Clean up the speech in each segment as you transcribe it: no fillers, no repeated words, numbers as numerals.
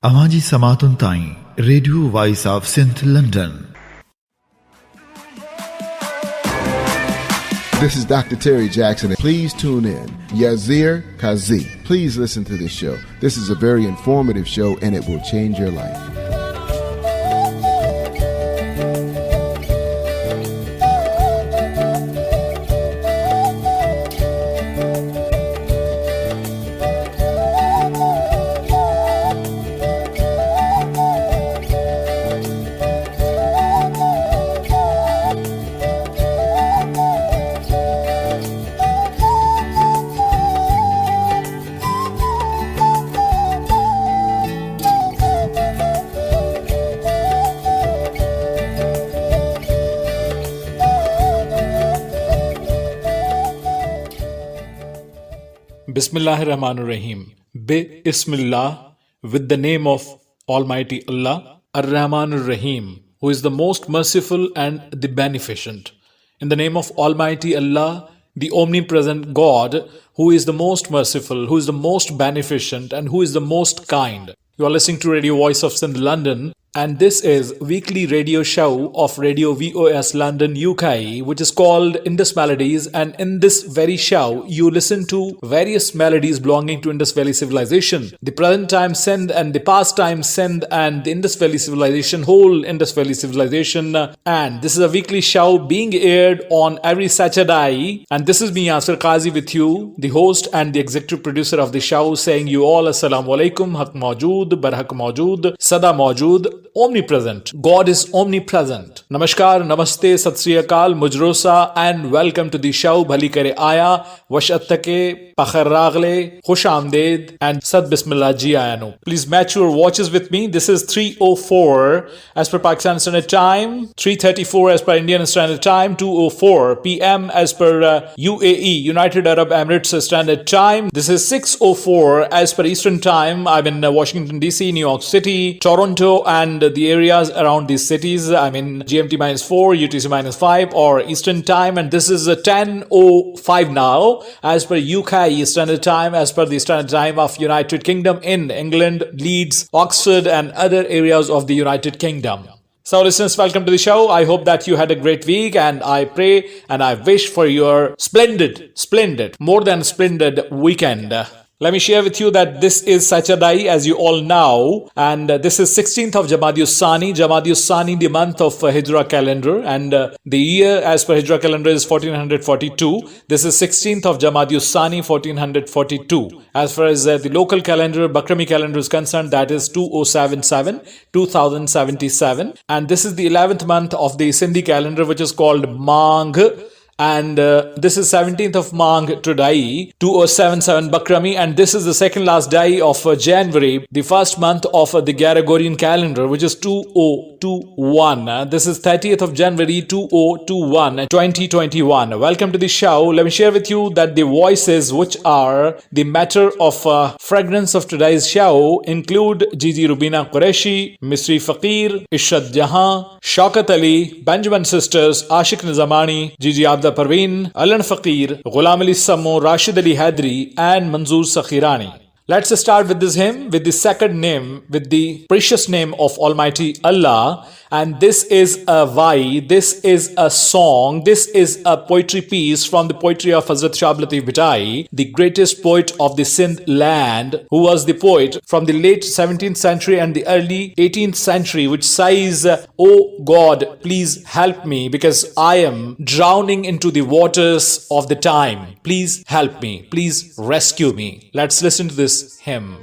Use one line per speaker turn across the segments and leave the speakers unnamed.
Amaji Samatun Tain, Radio Voice of St. London.
This is Dr. Terry Jackson. Please tune in. Yazir Kazi. Please listen to this show. This is a very informative show and it will change your life.
Bismillahirrahmanirrahim. Bismillah, with the name of Almighty Allah, Ar-Rahmanir-Rahim, who is the most merciful and the beneficent. In the name of Almighty Allah, the omnipresent God, who is the most merciful, who is the most beneficent, and who is the most kind. You are listening to Radio Voice of St. London, and this is weekly radio show of Radio VOS London UK, which is called Indus Melodies. And in this very show, you listen to various melodies belonging to Indus Valley Civilization, the present time Sindh and the past time Sindh and the Indus Valley Civilization, whole Indus Valley Civilization. And this is a weekly show being aired on every Saturday. And this is me, Yasir Qazi, with you, the host and the executive producer of the show, saying you all Assalamu Alaikum, Haq Mawjood, Barhaq Mawjood, Sada Mawjood, omnipresent. God is omnipresent. Namaskar, Namaste, Sat Sri Akal, Mujrosa, and welcome to the show. Bhali kare aaya, Washattake, Pakhar Ragle, Khush Amded, and Sad Bismillah Ji Ayanu. Please match your watches with me. This is 3:04 as per Pakistan Standard Time, 3:34 as per Indian Standard Time, 2:04 p.m. as per UAE, United Arab Emirates Standard Time. This is 6:04 as per Eastern Time. I'm in Washington DC, New York City, Toronto, and the areas around these cities. I'm in GMT -4, UTC -5, or Eastern Time, and this is 10:05 now as per UK Standard Time, as per the Standard Time of United Kingdom in England, Leeds, Oxford, and other areas of the United Kingdom. So listeners, welcome to the show. I hope that you had a great week, and I pray and I wish for your splendid, more than splendid weekend. Let me share with you that this is Saturday, as you all know, and this is 16th of Jamadi-us-Sani, the month of Hijra calendar, and the year as per Hijra calendar is 1442. This is 16th of Jamadi-us-Sani, 1442. As far as the local calendar, Bakrami calendar is concerned, that is 2077, and this is the 11th month of the Sindhi calendar, which is called Mangh. And this is 17th of Mangh today, 2077 Bakrami, and this is the second last day of January, the first month of the Gregorian calendar, which is 2021. This is 30th of January, 2021, 2021. Welcome to the show. Let me share with you that the voices which are the matter of fragrance of today's show include Gigi Rubina Qureshi, Misri Faqir, Ishrat Jahan, Shaukat Ali, Benjamin Sisters, Ashik Nizamani, Gigi Abda Parveen, Alan Faqir, Ghulam Ali Sammo, Rashid Ali Hadri, and Manzoor Sakhirani. Let's start with this hymn, with the second name, with the precious name of Almighty Allah. And this is a vai, this is a song, this is a poetry piece from the poetry of Hazrat Shah Latif Bhittai, the greatest poet of the Sindh land, who was the poet from the late 17th century and the early 18th century, which says, "Oh God, please help me, because I am drowning into the waters of the time. Please help me, please rescue me." Let's listen to this hymn.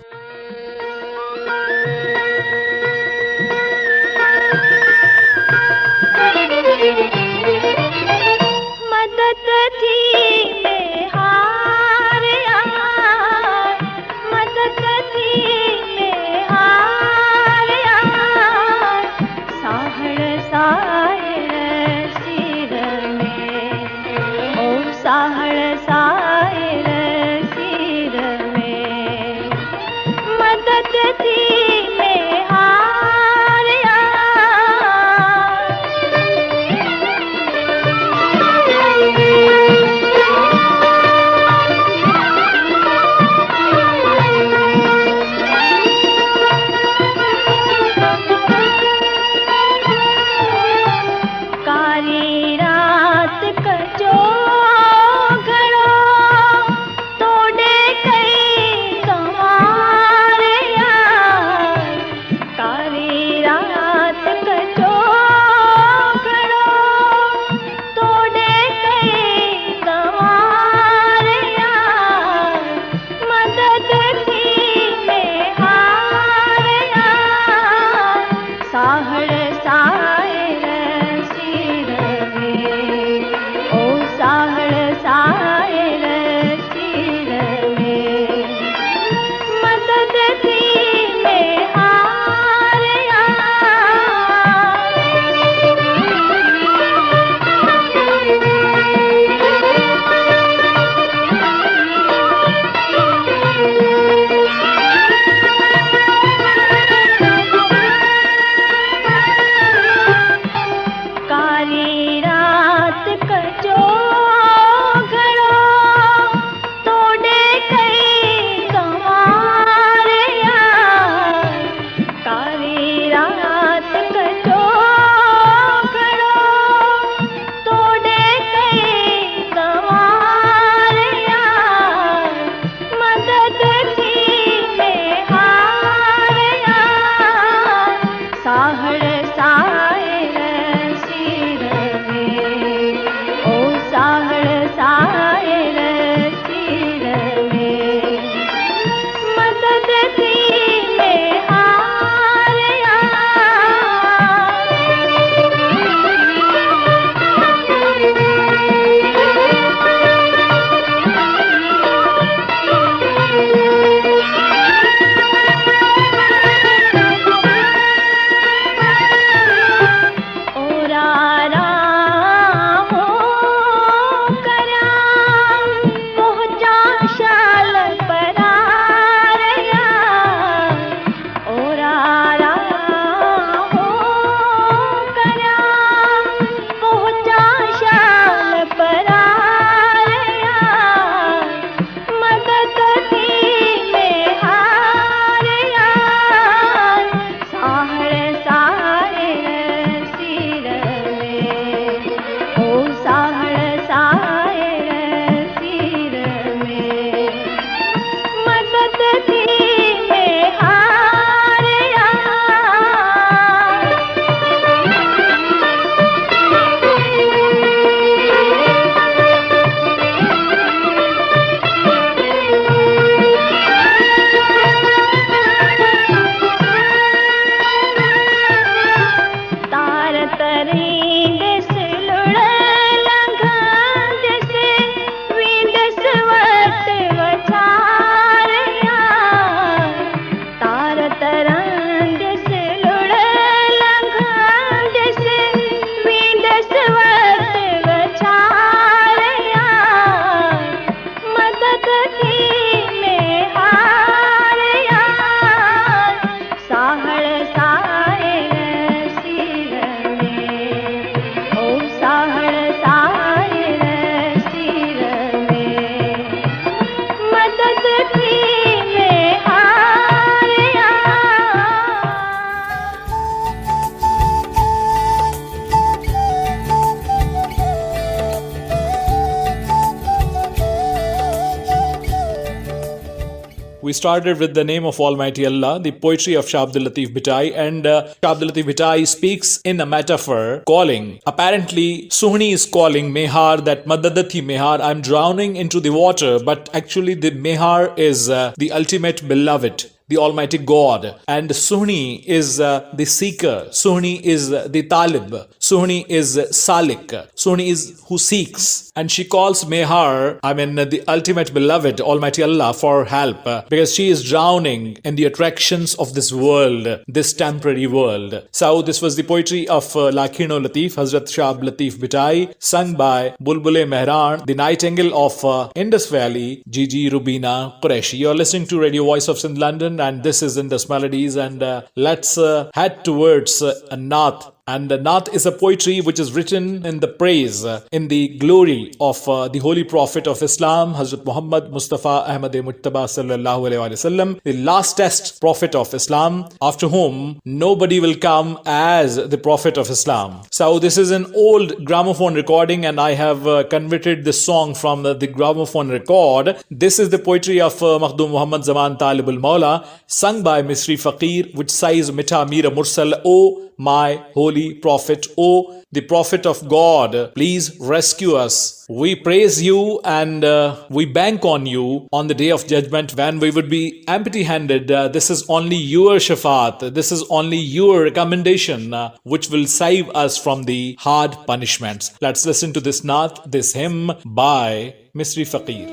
started with the name of Almighty Allah, the poetry of Shah Abdul Latif Bhitai, and Shah Abdul Latif Bhitai speaks in a metaphor calling. Apparently, Suhni is calling Mehar that Madadathi Mehar, I'm drowning into the water, but actually the Mehar is the ultimate beloved, the Almighty God, and Suhni is the seeker, Suhni is the Talib, Suhni is Salik, Suhni is who seeks, and she calls Mehar, the ultimate beloved, Almighty Allah, for help because she is drowning in the attractions of this world, this temporary world. So this was the poetry of Lakhino Latif, Hazrat Shah Abdul Latif Bhitai, sung by Bulbul-e Mehran, the nightingale of Indus Valley, Gigi Rubina Qureshi. You're listening to Radio Voice of Sindh, London, and this is Indus Melodies, and let's head towards a Naat. And Naat is a poetry which is written in the praise, in the glory of the Holy Prophet of Islam, Hazrat Muhammad Mustafa Ahmad Mujtaba Sallallahu Alaihi Wasallam, the lastest Prophet of Islam, after whom nobody will come as the Prophet of Islam. So this is an old gramophone recording, and I have converted this song from the gramophone record. This is the poetry of Makhdum Muhammad Zaman Talib al-Mawla, sung by Misri Faqir, which says, Mita Mira Mursal, O my holy prophet, O the prophet of God, please rescue us. We praise you and we bank on you on the day of judgment when we would be empty-handed. This is only your shafaat, this is only your recommendation which will save us from the hard punishments. Let's listen to this Naat, this hymn by Misri Faqir.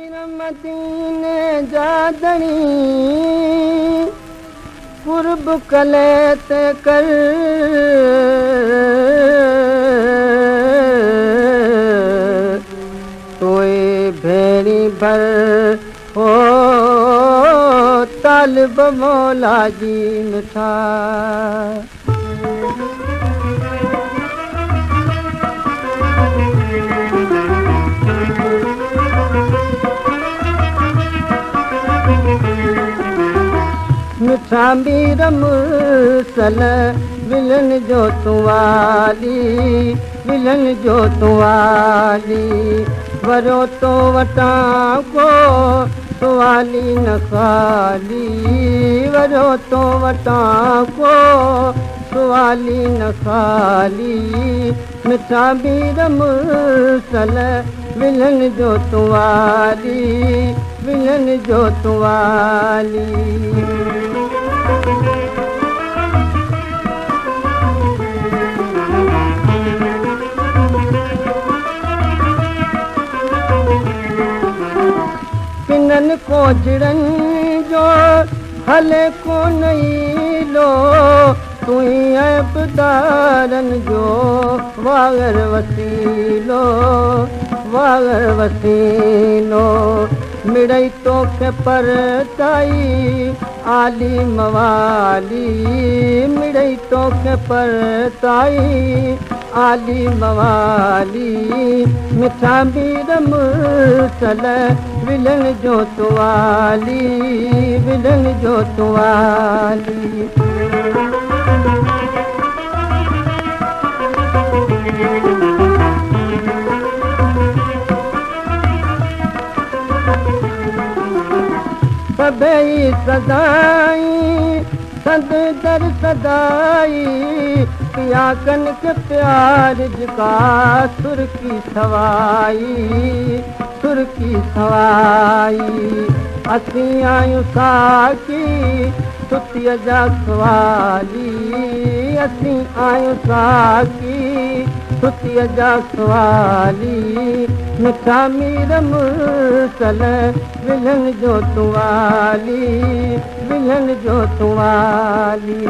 कुर्ब कलेत कर तोए भेड़ी भर हो तालिब मौला जी मिठा मिठा Mir Mursal villain जो तुवाली villain जो तुवाली वरो तो वटा को तुवाली न खाली वरो तो वटा को तुवाली न खाली मिठा मीर मुर्सल विलन जो तुवाली विलन जो तुवाली किनन को जड़न जो हले को नहीं लो तू ही ऐबदारन जो वागर वसीलो वागर वसीलो मिड़ई तो के परताई आली मवाली मिड़ई तो के परताई आली मवाली मिठा मीर मुर्सल विलन जो तुवाली विलन जो तुवाली सबई सदाई सद दर सदाई पिया कन के प्यार जिका सुर की सवाई असी आयूं साकी सुतिया जा सवाली असी आयूं साकी सुतिया जा सवाली मिठा मीर मुर्सल विलन जो तुवाली विलन जो तुवाली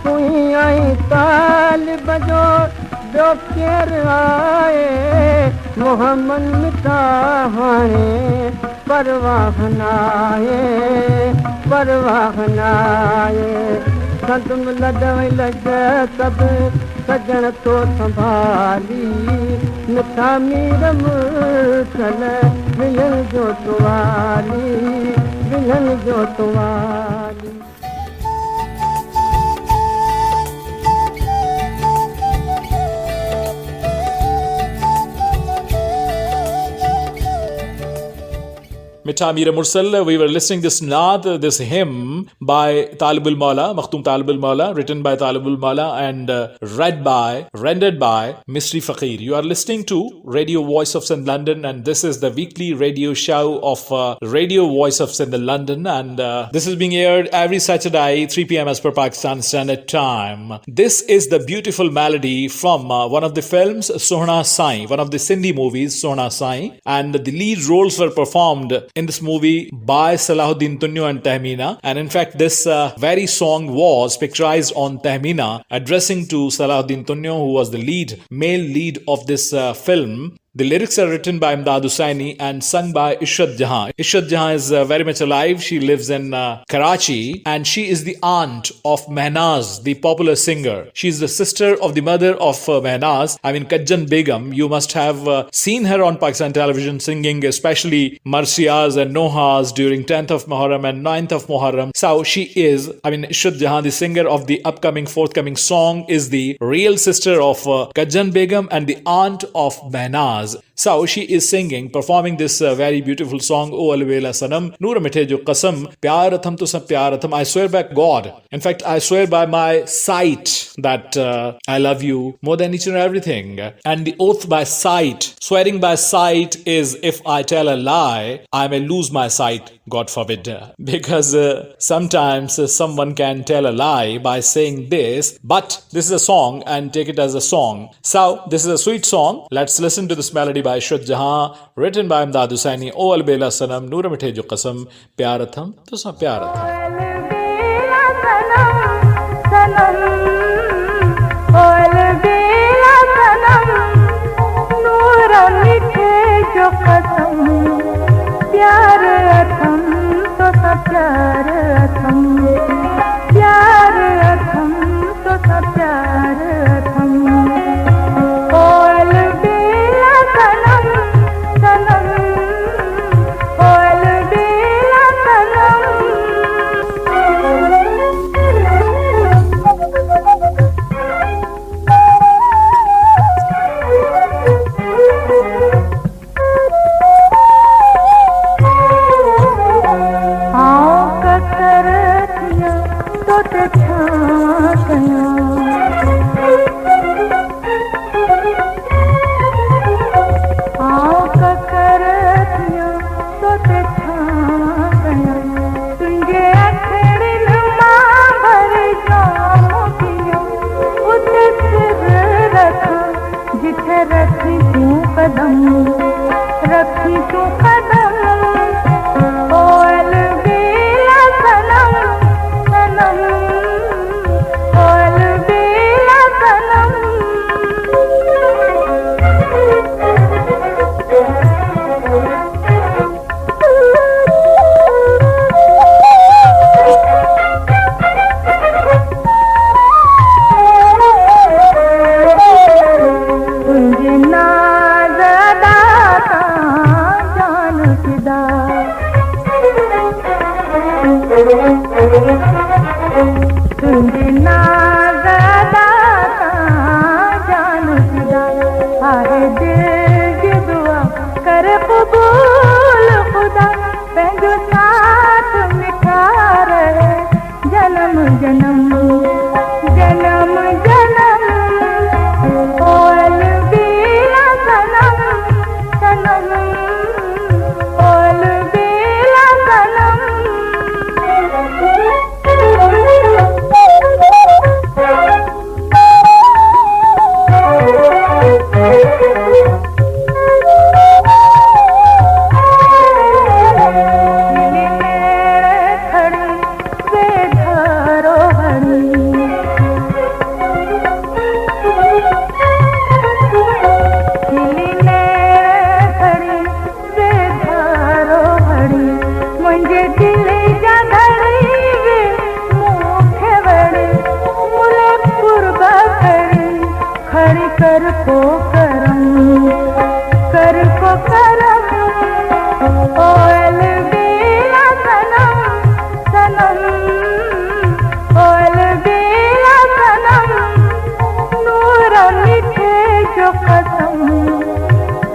तुई आई तालिब जो केर आए मोहम्मद मिठा हाणे परवाह नाए सदम लॾण लॻ सभु सजण तो संभाली मिठा मीर मुर्सल विलन जो तुवाली विलन जो तुवाली
Mita Mira Mursal. We were listening this naat, this hymn by Talibul Maula, Makhtoom Talibul Maula, written by Talibul Maula and rendered by Mystery Faqir. You are listening to Radio Voice of Sindh London, and this is the weekly radio show of Radio Voice of Sindh London, and this is being aired every Saturday 3 p.m. as per Pakistan Standard Time. This is the beautiful melody from one of the films Sohna Sai, one of the Sindhi movies Sohna Sai, and the lead roles were performed in this movie by Salahuddin Tunyo and Tahmeena, and in fact this very song was picturized on Tahmeena addressing to Salahuddin Tunyo, who was the male lead of this film. The lyrics are written by Imdad Hussaini and sung by Ishrat Jahan. Ishrat Jahan is very much alive. She lives in Karachi, and she is the aunt of Mehnaz, the popular singer. She is the sister of the mother of Mehnaz, Kajjan Begum. You must have seen her on Pakistan television singing, especially Marsiyas and Nohas during 10th of Muharram and 9th of Muharram. So she is, Ishrat Jahan, the singer of the forthcoming song, is the real sister of Kajjan Begum and the aunt of Mehnaz. So she is singing, performing this very beautiful song, O Alvela Sanam, Noor Mithe Jo Qasam, Pyar Atham Tu Sab Pyar Atham. I swear by God. In fact, I swear by my sight that I love you more than each and everything. And the oath by sight, swearing by sight is if I tell a lie, I may lose my sight, God forbid. Because sometimes someone can tell a lie by saying this, but this is a song and take it as a song. So this is a sweet song. Let's listen to this melody by Ishrat Jahan, written by Imdad Hussaini. O Alvela Sanam, Noor Mithe Jo Qasam, Pyar Atham Tu Sab Pyar Atham.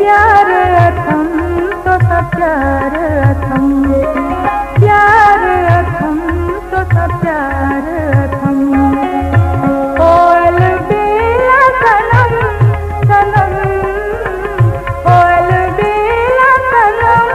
प्यार अथम तो सब प्यार अथम अथम प्यार अथम तो सब प्यार अथम ओल बेला सनम सनम ओल बेला सनम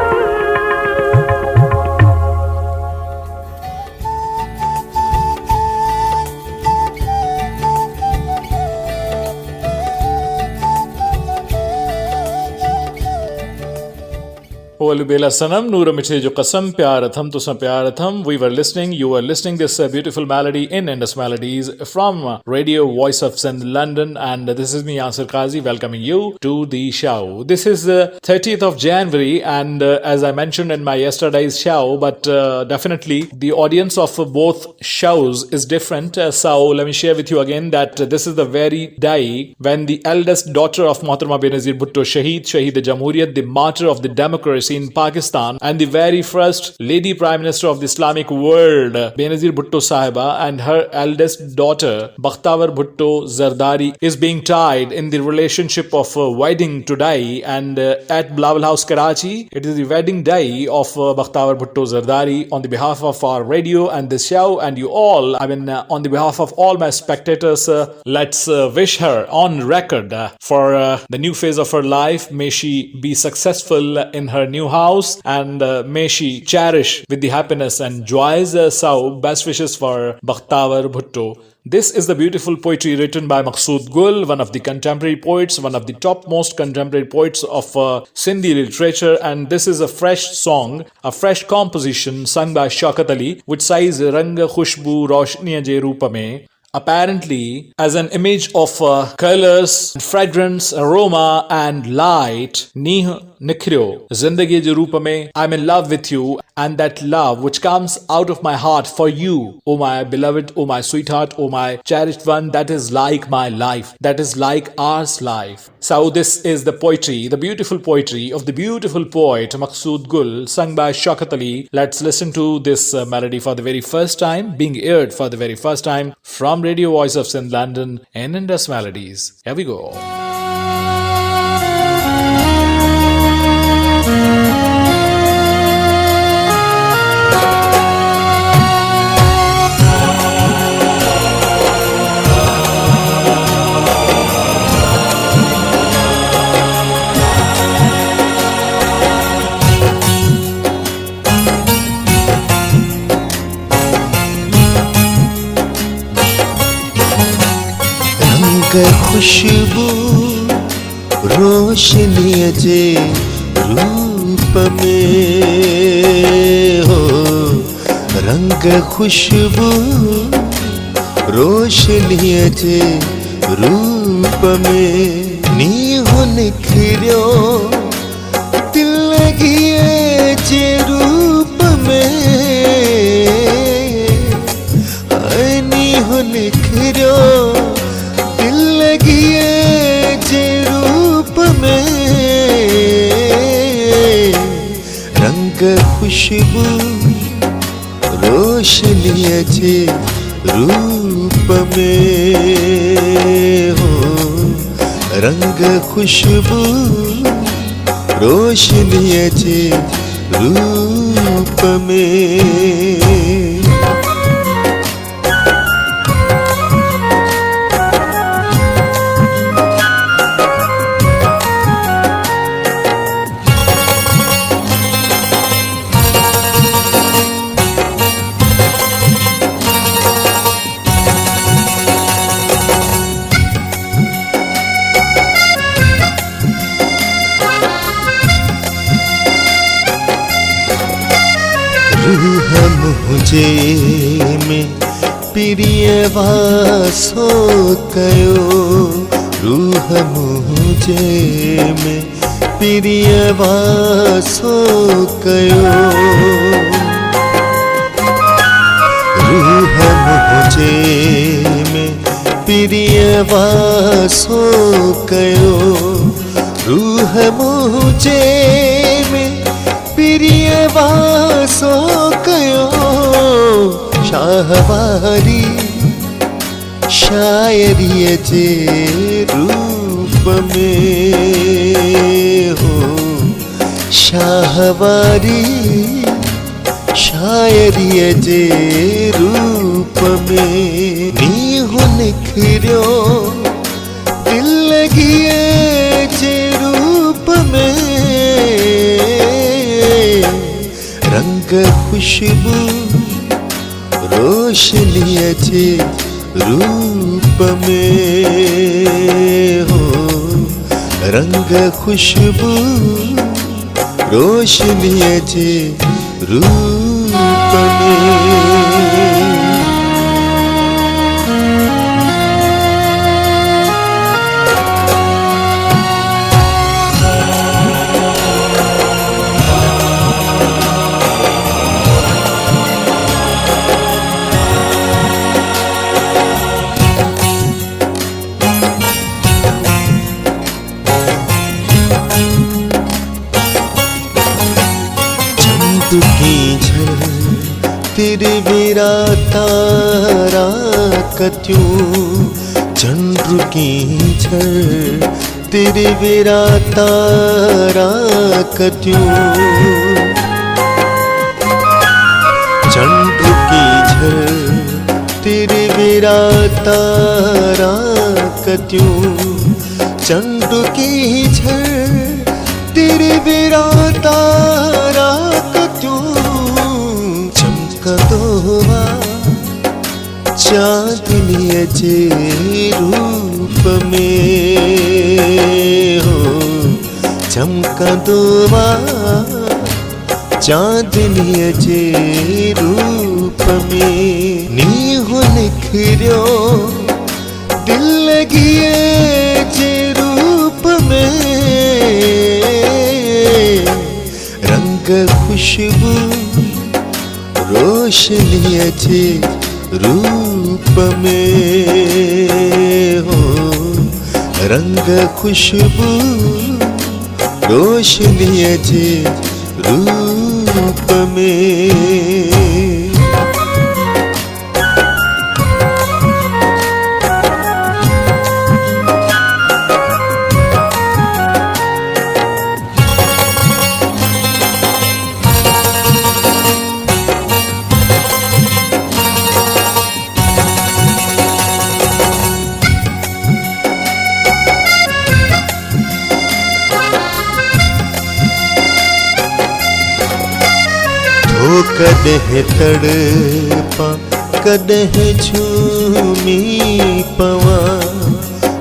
Bela Sanam, Noor Miche Jo Qasam, Pyar Atham Tusa Pyar Atham. We were listening, you were listening this beautiful melody in Indus Melodies from Radio Voice of Sindh, London. And this is me, Yasir Qazi, welcoming you to the show. This is the 30th of January, and as I mentioned in my yesterday's show, but definitely the audience of both shows is different. So let me share with you again that this is the very day when the eldest daughter of Mohtarama Benazir Bhutto, Shaheed Jamhuriyat, the martyr of the democracy in Pakistan, and the very first Lady Prime Minister of the Islamic world, Benazir Bhutto Sahiba, and her eldest daughter, Bakhtawar Bhutto Zardari, is being tied in the relationship of wedding today. And at Bilawal House, Karachi, it is the wedding day of Bakhtawar Bhutto Zardari. On the behalf of our radio and this show, and you all, on the behalf of all my spectators, let's wish her on record for the new phase of her life. May she be successful in her new house, and may she cherish with the happiness and joys. So best wishes for Bakhtawar Bhutto. This is the beautiful poetry written by Maqsood Gul, one of the contemporary poets, one of the topmost contemporary poets of Sindhi literature. And this is a fresh song, a fresh composition sung by Shaukat Ali, which says Rang Khushbu Roshniya Je Roopa Mein. Apparently, as an image of colors, fragrance, aroma, and light, Neeh Nikhrio, Zindagi Je Roopa Mein, I'm in love with you, and that love which comes out of my heart for you, oh my beloved, oh my sweetheart, oh my cherished one, that is like my life, that is like ours life. So this is the poetry, the beautiful poetry of the beautiful poet Maqsood Gul, sung by Shaukat Ali. Let's listen to this melody for the very first time, being aired for the very first time from Radio Voice of Sindh, London, and Indus Melodies. Here we go.
खुशबू रोशनी जे रूप में हो, रंग खुशबू रोशनी जे रूप में नीह निखरियो दिल लगिए जे रूप में नीह निखरियो जे रूप में रंग खुशबू रोशनी जे रूप में हो, रंग खुशबू रोशनी जे रूप में। रूह मुझे में प्रिय वासो कयो, रूह मुझे में प्रिय वासो कयो, रूह मुझे में प्रिय वासो कयो, रूह मुझे में प्रिय वासो कयो, शाहवारी शायरी जे रूप में हो, शाहवारी शायरी जे रूप में नीहु निखरियो दिल लगिए जे रूप में रंग खुशबू रोशनी जे रूप में हो रंग खुशबू रोशनी जे रूप में। तेरे मेरा तारा कत्यूं चंद्र की झर तेरे मेरा तारा कत्यूं चंद्र की झर तेरे मेरा तारा कत्यूं चंद्र की झर तेरे मेरा तारा कत्यूं चमकदोवा चांदनी जे रूप में हो चमकदोवा चांदनी जे रूप में नीहु निखरियो दिल लगिए जे रूप में रंग खुशबू रोशनी जे रूप में हो रंग खुशबू रोशनी जे रूप में। कदह तड़पा कदह झूमी पवा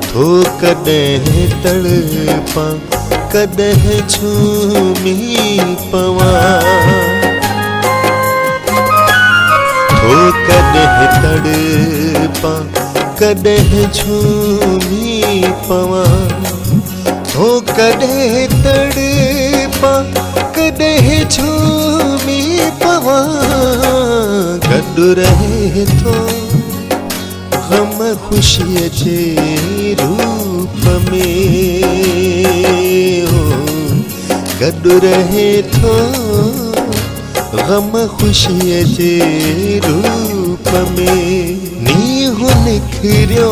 थो कदह तड़पा कदह झूमी पवा थो कदह तड़पा कदह झूमी पवा थो कदह तड़पा कदह झूमी पवा गॾु रहे थो गम खुशी जे रूप में हो गॾु रहे थो गम खुशी जे रूप में नीहु निखरियो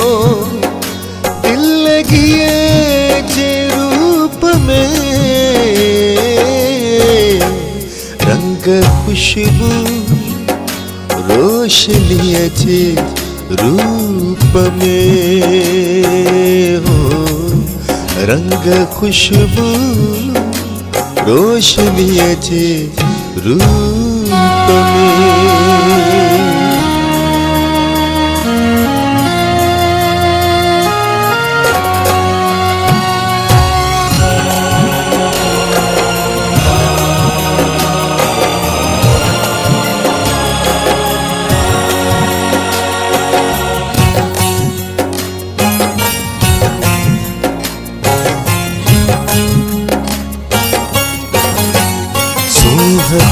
दिल लगिए जे रूप में रंग खुशबू रोशनी जे रूप में हो रंग खुशबू रोशनी जे रूप में।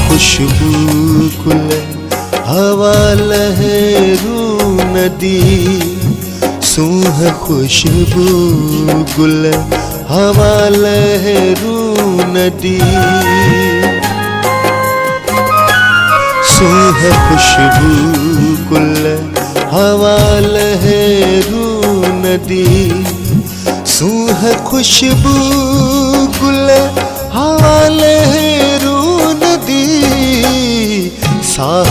खुशबू गुल हवा लहरू नदी सूह खुशबू गुल हवा लहरू नदी सूह खुशबू गुल हवा लहरू नदी सूह खुशबू गुल हवा लहरू नदी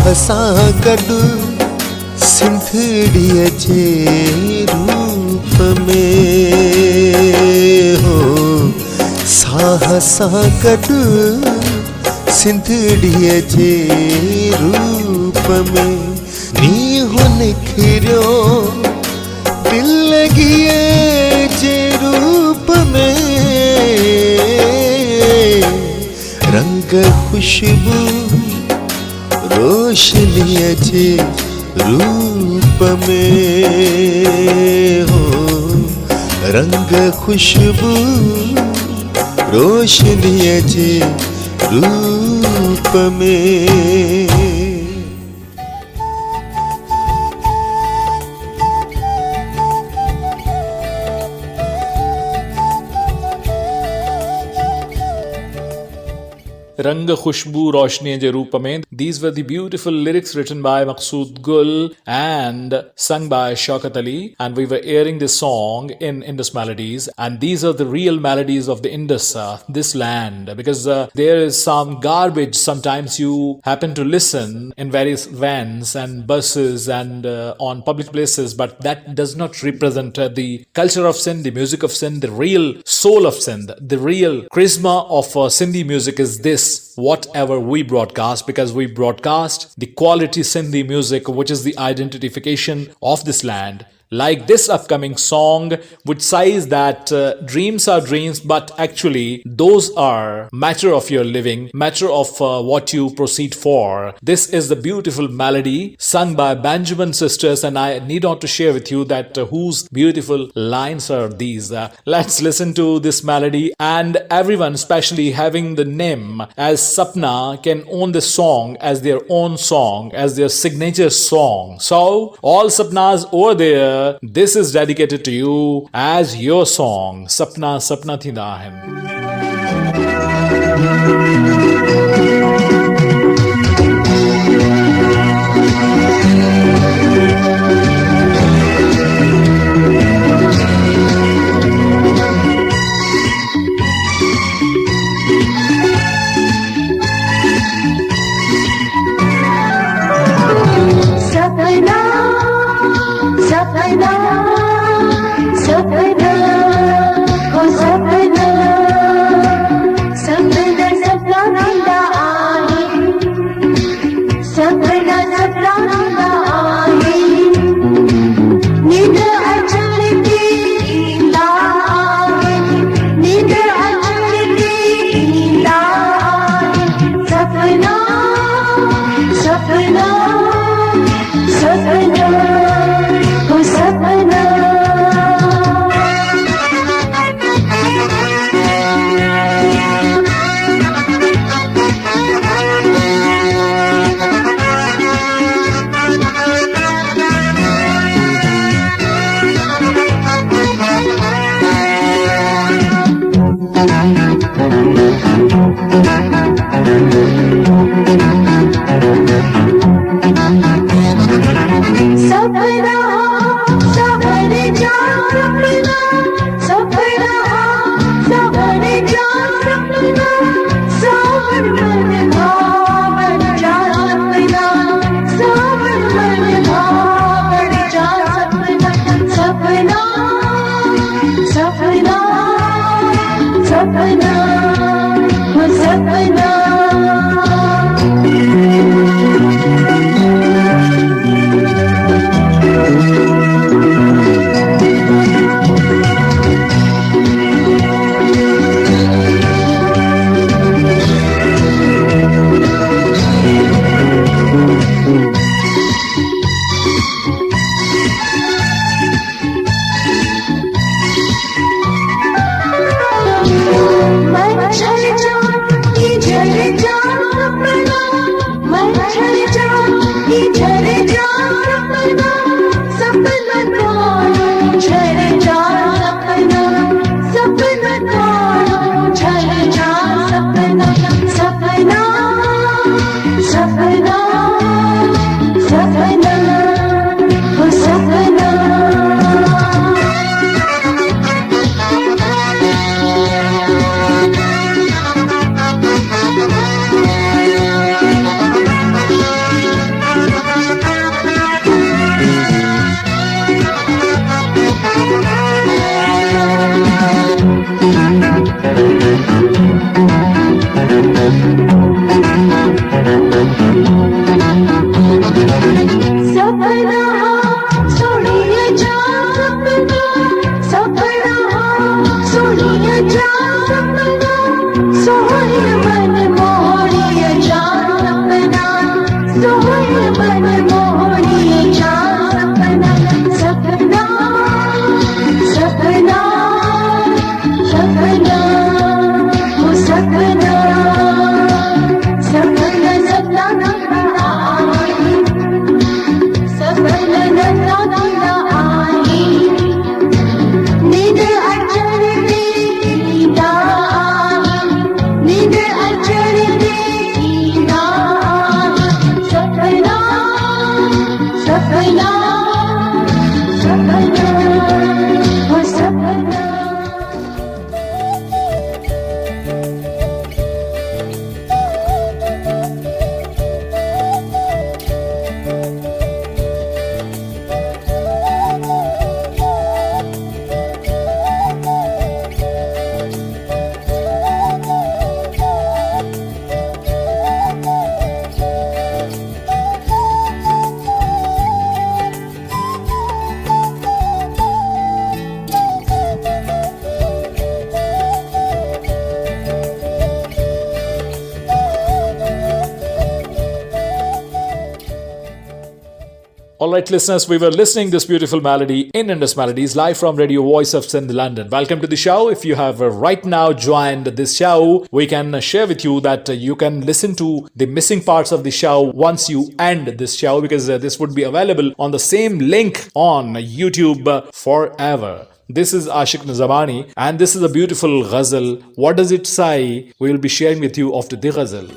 साहसा गडु सिंधड़ीअ जे रूप में हो साहसा गडु सिंधड़ीअ जे रूप में नीहु निखरियो दिल लॻीअ जे रूप में रंग खुशबू रोशनीअ जे रूप में हो रंग खुशबू रोशनीअ जे रूप में
Rang Khushbu Roshni Je Roop Mein. These were the beautiful lyrics written by Maqsood Gul and sung by Shaukat Ali. And we were airing this song in Indus Melodies. And these are the real melodies of the Indus, this land. Because there is some garbage sometimes you happen to listen in various vans and buses and on public places. But that does not represent the culture of Sindh, the music of Sindh, the real soul of Sindh. The real charisma of Sindhi music is this. Whatever we broadcast, because we broadcast the quality Sindhi music, which is the identification of this land. Like this upcoming song, which says that dreams are dreams, but actually those are matter of your living, matter of what you proceed for. This is the beautiful melody sung by Benjamin Sisters, and I need not to share with you that whose beautiful lines are these. Let's listen to this melody, and everyone, especially having the name as Sapna, can own this song as their own song, as their signature song. So all Sapnas over there, this is dedicated to you as your song. Sapna Sapna Thinda Hain.
Sapna, sapna, sapna.
Alright listeners, we were listening this beautiful melody in Indus Melodies live from Radio Voice of Sindh, London. Welcome to the show. If you have right now joined this show, we can share with you that you can listen to the missing parts of the show once you end this show, because this would be available on the same link on YouTube forever. This is Ashik Nizamani and this is a beautiful ghazal. What does it say? We will be sharing with you after the ghazal.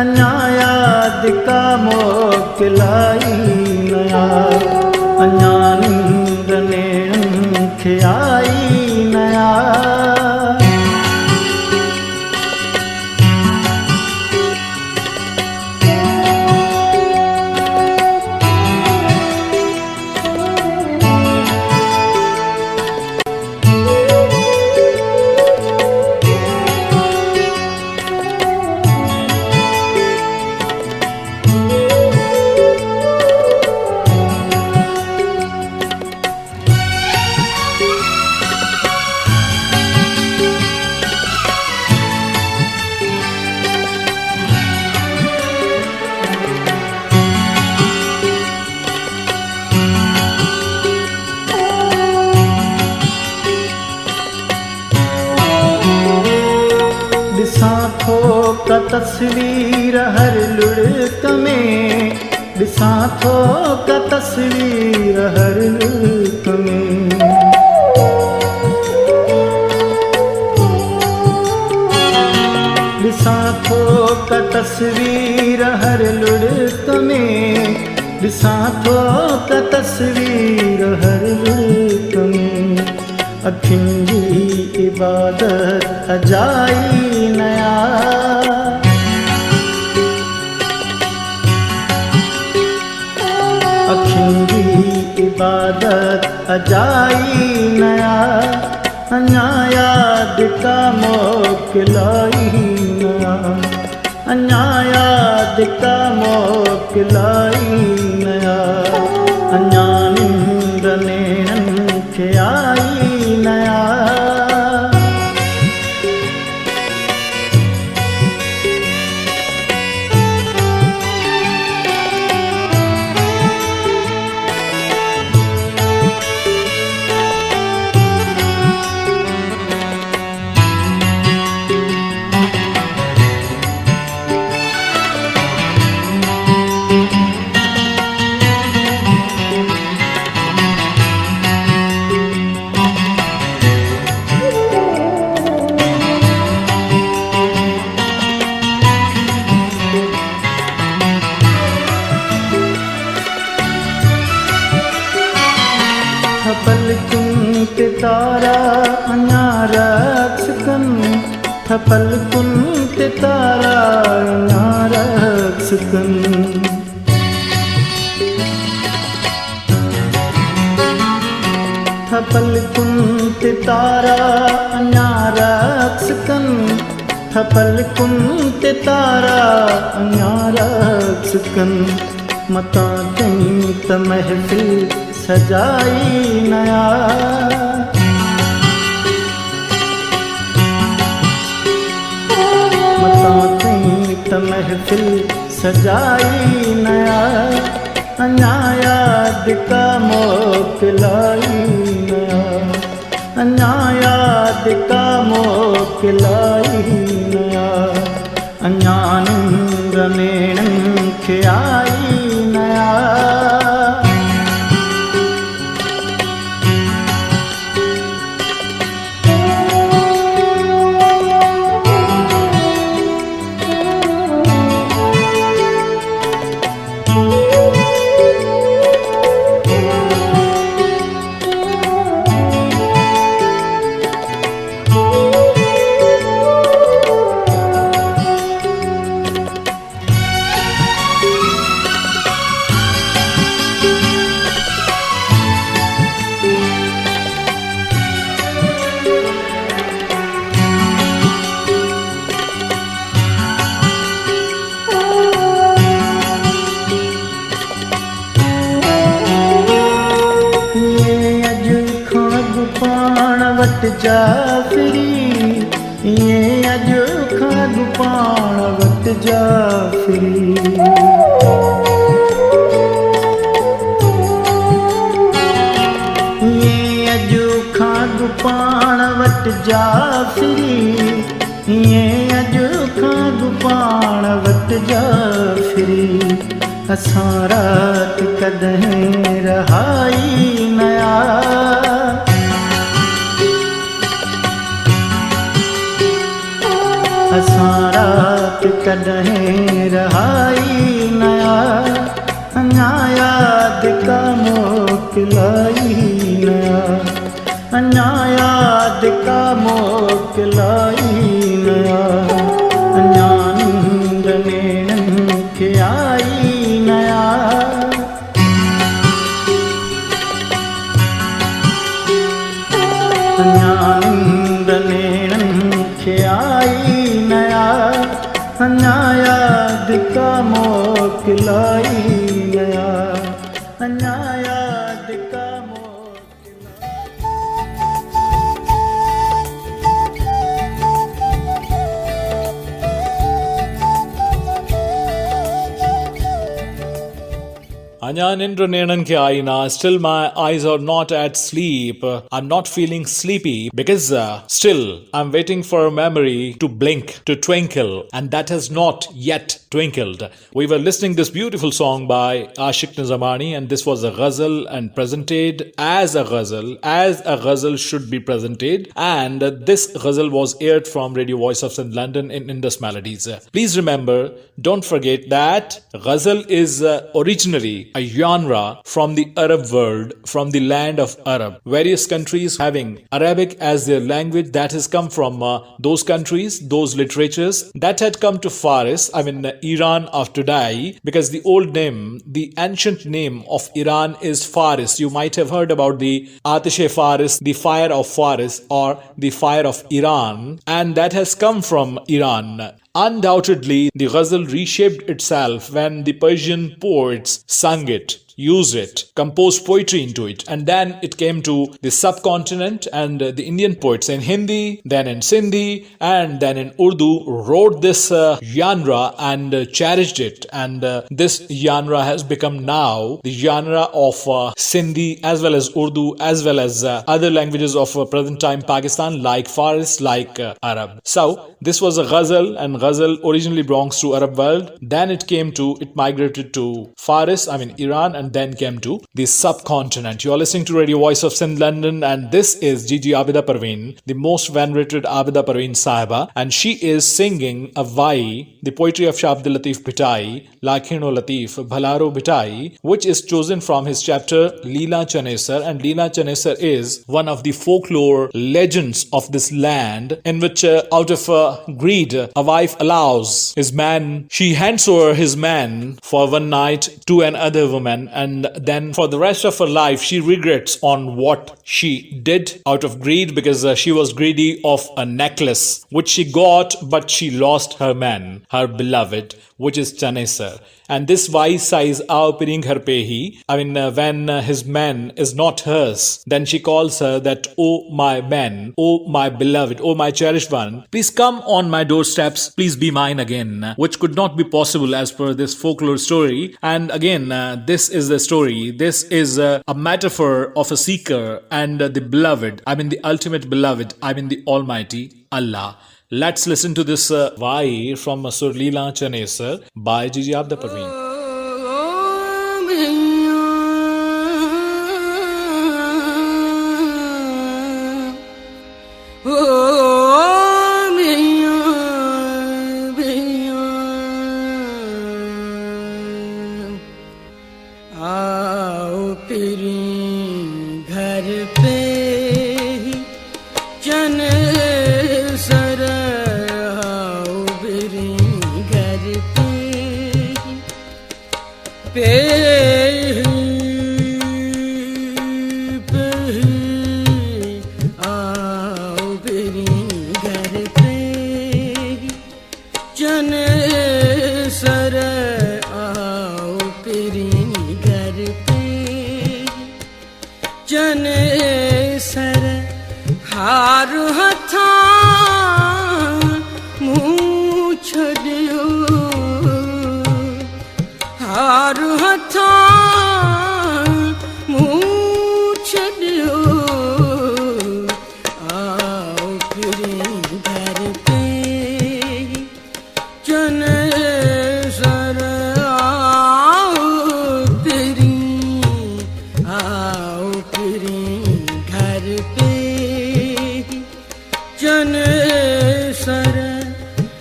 अञा याद का मोकिलाई नया अञा निंद नेणनि खे आई नया का तस्वीर हर लुढ़क में ॾिसां थो का तस्वीर हर लुढ़क में ॾिसां थो का तस्वीर हर लुढ़क में ॾिसां थो का तस्वीर हर लुढ़क में अखियुनि जी इबादत अजाई नया अखियुनि जी इबादत अजाई नया अञा याद का मोकिलाई नया अञा याद का मोकिलाई नया अञा निंद नेणनि खे आई नया पलकुनि ते तारा अञा रक्स कनि पलकुनि ते तारा अञा रक्स कनि पलकुनि ते तारा अञा रक्स कनि पलकुनि ते तारा अञा रक्स कनि मतां कई त महफ़िल सजाई नया मतां कई त महफ़िल सजाई नया अञा याद का मोकिलाई नया अञा याद का मोकिलाई नया अञा निंद नेणनि खे आई नया जा फिरी ये अॼु खां अॻु पाण वटि जा फिरी ये अॼु खां अॻु पाण वटि जा फिरी ये अॼु खां अॻु पाण वटि जा फिरी असां राति कॾहिं रहाई नया असां राति कॾहिं रहाई नया अञा याद का मोकिलाई नया अञा याद का मोकिलाई नया अञा निंड नेणनि खे आई नया अञा निंड नेणनि खे आई नया अञा याद का मोकिलाई नया अञा याद का
Anya Nindra Nenan Ke Aina, still my eyes are not at sleep. I'm not feeling sleepy because still I'm waiting for a memory to blink, to twinkle, and that has not yet twinkled. We were listening this beautiful song by Ashiq Nizamani, and this was a ghazal and presented as a ghazal should be presented. And this ghazal was aired from Radio Voice of Sindh London in Indus Melodies. Please remember, don't forget that ghazal is originally a genre from the Arab world, from the land of Arab. Various countries having Arabic as their language, that has come from those countries, those literatures that had come to Faris, Iran of today, because the old name, the ancient name of Iran is Faris. You might have heard about the Atish-e-Faris, the fire of Faris, or the fire of Iran, and that has come from Iran. Undoubtedly, the ghazal reshaped itself when the Persian poets sung it, used it, composed poetry into it, and then it came to the subcontinent, and the Indian poets in Hindi, then in Sindhi, and then in Urdu wrote this genre and cherished it, and this genre has become now the genre of Sindhi as well as Urdu as well as other languages of present time Pakistan, like Faris, like Arab. So this was a ghazal, and ghazal originally belongs to Arab world, then it migrated to Faris, Iran, and then came to the subcontinent. You are listening to Radio Voice of Sindh London, and this is Gigi Abida Parveen, the most venerated Abida Parveen Sahiba, and she is singing a Vai, the poetry of Shah Abdul Latif Bhitai, Lakhino Latif Bhalaro Bhitai, which is chosen from his chapter Leela Chanesar, and Leela Chanesar is one of the folklore legends of this land, in which out of greed, a wife allows his man, she hands over his man for one night to another woman, and then for the rest of her life she regrets on what she did out of greed, because she was greedy of a necklace which she got, but she lost her man, her beloved, which is Chanesar. And this wise size Aopiring Har Pehi, when his man is not hers, then she calls her that, "Oh my man, oh my beloved, oh my cherished one, please come on my doorsteps, please be mine again," which could not be possible as per this folklore story. And again, this is the story. This is a metaphor of a seeker and the beloved, the ultimate beloved, the Almighty Allah. Let's listen to this Vai from Sur Leela Chanesar by Gigi Abida Parveen.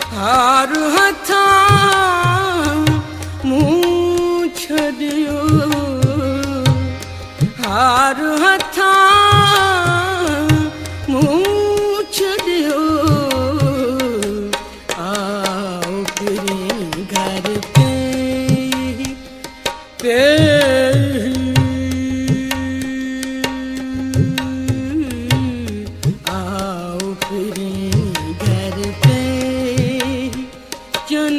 हार हथा
आओ free घर पे चुन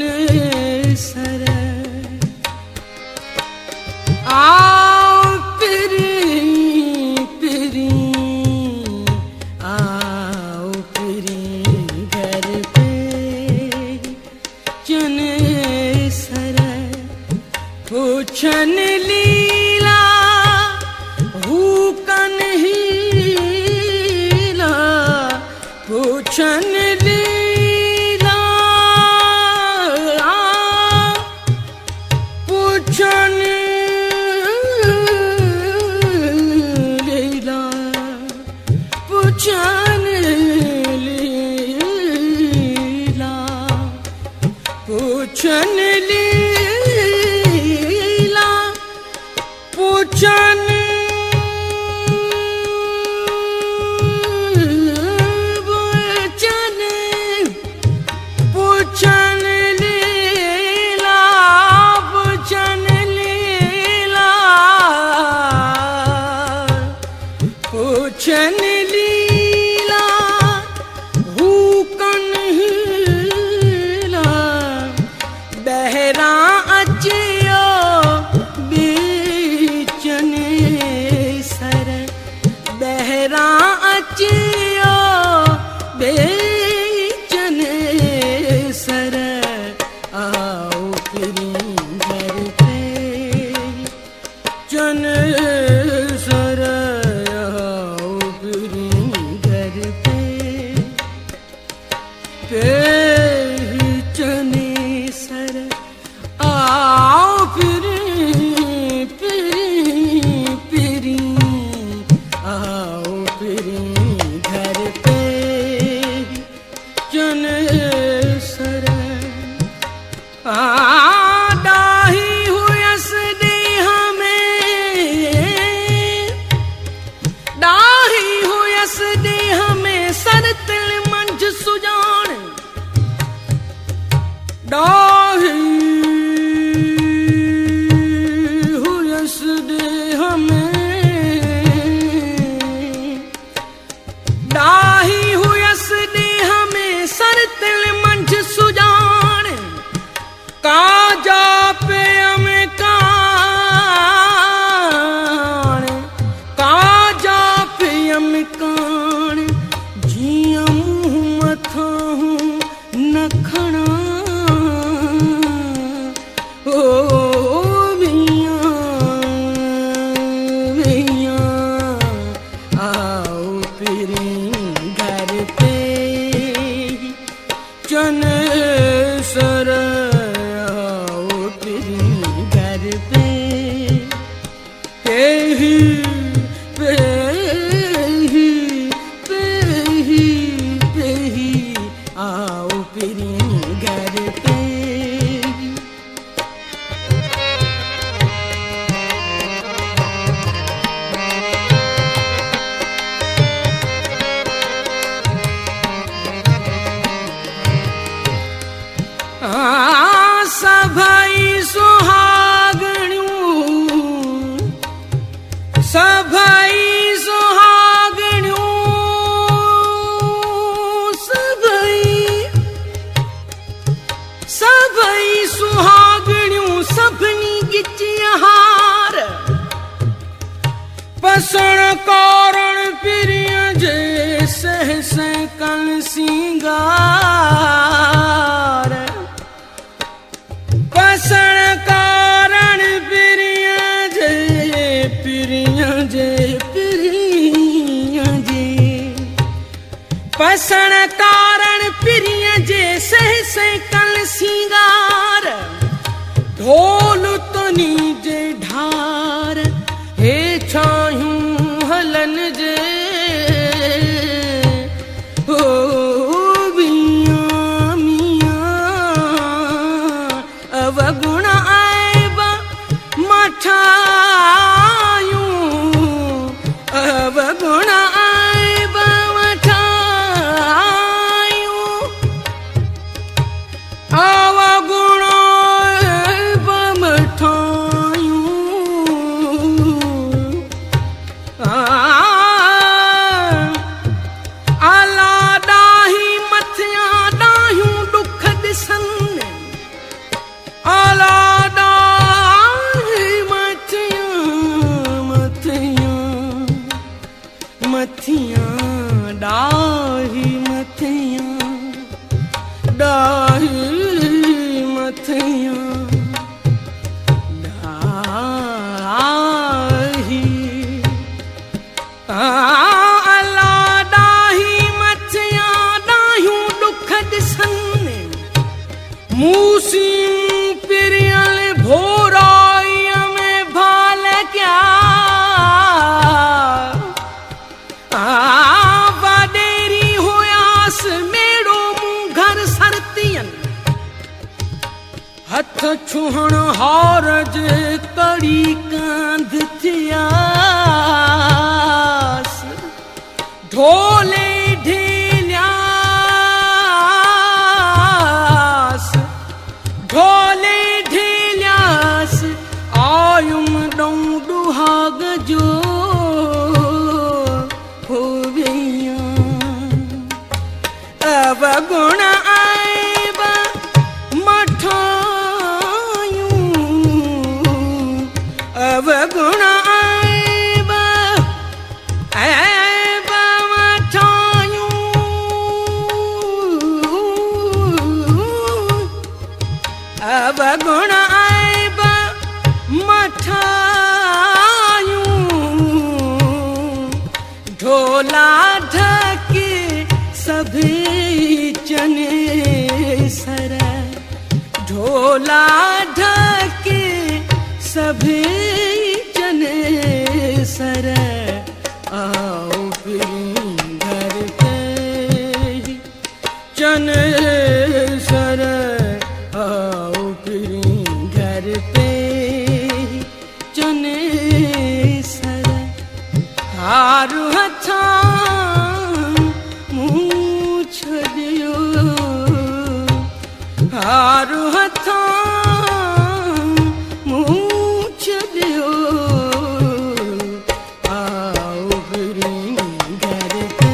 sir आओ free आओ free घर पे चुन सर पूछन लीला हुकन हीला पूछन लीला पूछन लीला पूछन लीला पूछन लीला पूछन पूछन लीला पूछन लीला पूछन लीला हुकन हीला बहरा अचियो बीचन सर बहरा अचियो बेचन सर आओ फिरी घर पे चन सर आओ फिरी घर पे चने सर आओ फिरी आओ फिरी घर पे चन सर डाही हुयस दे हमें डाही हुयस दे हमें सर तिल मंझ सुजान डाही हुयस दे हमें डाही हुयस दे हमें सर तिल मंझ सुजान काजा पे हमें कान काजा पे हमें कान जिया मुँह मथा हूँ नखना ओ मियाँ आओ फिरी घर पे चन सर आओ फिरी घर पे पेही आओ फिरी घर पे सभई सुहागणियूं सभई सुहागणियूं सभई सुहागणियूं सभनी गिचिया हार पसण कारण पिरिय जे सह कल सिंगार पसण कारण पिरिय जे पसण कारण पिरिय जे सह कल सिंगार ढोल तनी जे ढार हे छायूं हलन जे ओ मियां अवगुण आएबा मठायूं अवगुण आएबा मठायूं अवगुण आएबा मठायूं हौरज कड़ी कांध थियास ढोले ढेल्यास ढोले ढेल्यास आयुम डों डुहाग जो हो गया अब गुण आएबा मठायूं अब गुण आएबा आएबा मठायूं अब गुण आएबा मठायूं ढोला ढके सभी चने सर ढोला ढके सभी चने सर आओ फिर घर पे चने सर आओ फिर घर पे चने सर हार हथा हारू हथा मूछ दियो आओ फिरी घर पे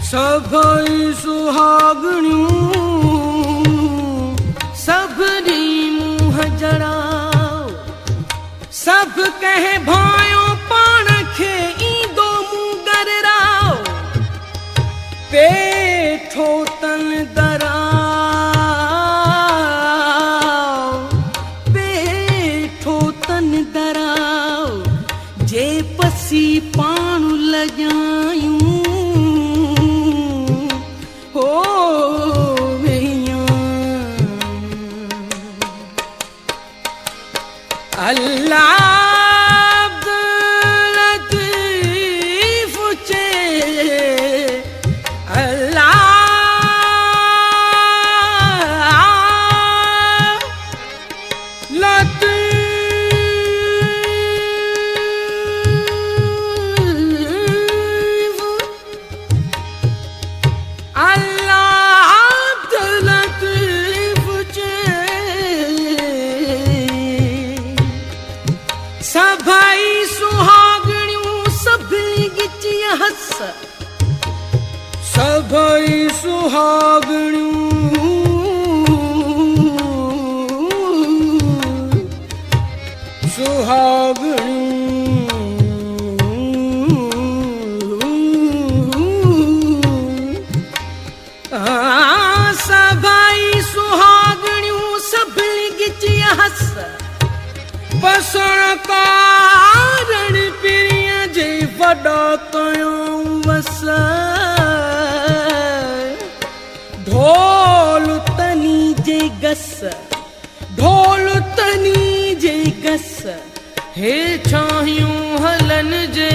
सभई सुहागणियूं सबरी मुँह जड़ाओ सब कहे भायों पाण खे ईंदो मुँह गरराओ पेठो तन दराओ पेठो तन दराओ जे पसी पाण लजायूं अल्लाह अब्दुल लतीफ चे अल्लाह लतीफ अल्लाह अब्दुल लतीफ चे सभई सुहागणियूं सभी गिचिया हस सभई सुहागणियूं सभई सुहागणियूं सभी गिचिया हस बसण कारण पिरिय जे वॾा कयूं वस ढोल तनी जे गस ढोल तनी जे गस हे छाहियूं हलन जे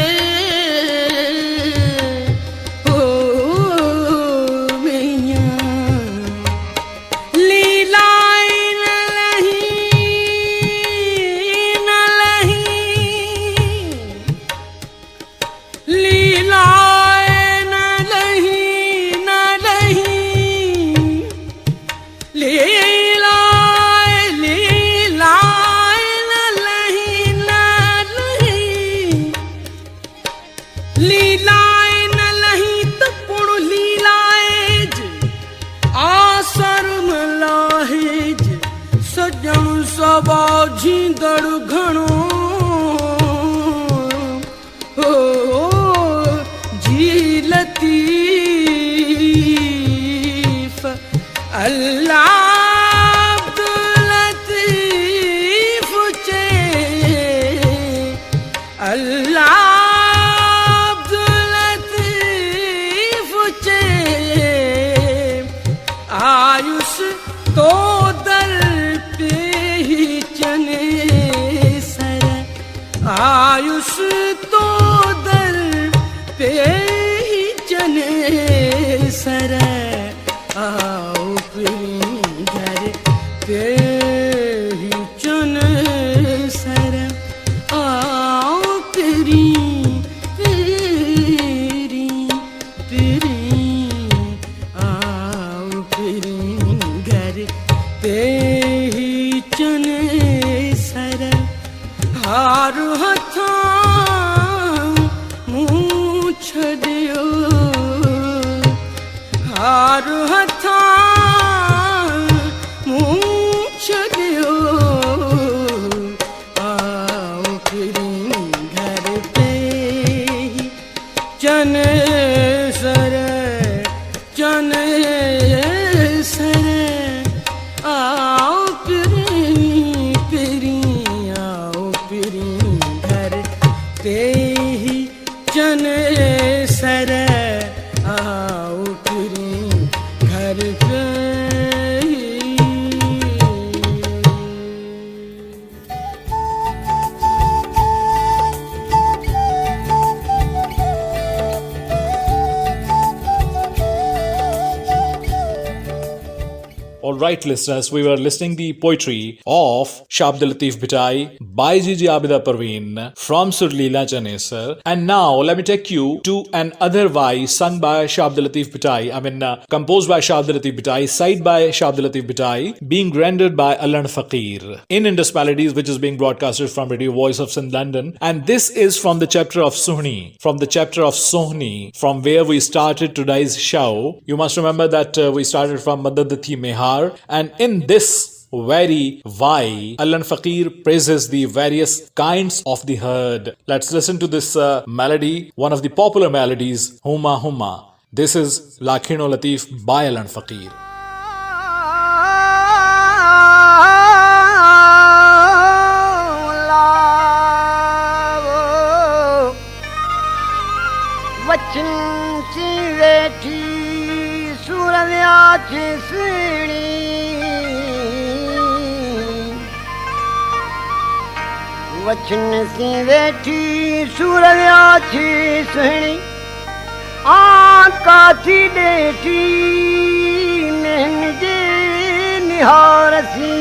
झींदड़ घणो हो जी लतीफ अल्लाह अब्दुल आरुष तो दर पे ही जने सर आओ फिर घर पे ही चन सर आओ फिरी फिरी फिरी आओ फिरी घर पे ही चन सर हार हथा मुँह छड़ियो हार हथा मुँह छड़ियो आओ फिरी घर पे ही चन सर चन सर आओ फिरी फिरी आओ फिरी घर पे ही चन सर आओ फिरी घर पे ही
All right, listeners, we were listening the poetry of Shah Abdul Latif Bhitai by Gigi Abida Parveen from Surleela Chanesar. And now, let me take you to an other voice sung by Shah Abdul Latif Bhitai, composed by Shah Abdul Latif Bhitai, side by Shah Abdul Latif Bhitai, being rendered by Alan Faqir in Indus Melodies, which is being broadcasted from Radio Voice of Sindh, London. And this is from the chapter of Suhni, from where we started today's show. You must remember that we started from Madad Thi Mehar, and in this very why Alan Faqir praises the various kinds of the herd. Let's listen to this melody, one of the popular melodies, Huma Huma. This is Lakhino Latif by Alan Faqir.
वचन ची वेठी सूरव्या ची सीणी वचन सी वेठी सूरव्या ची सीणी आका थी डेठी नैन जे निहारसी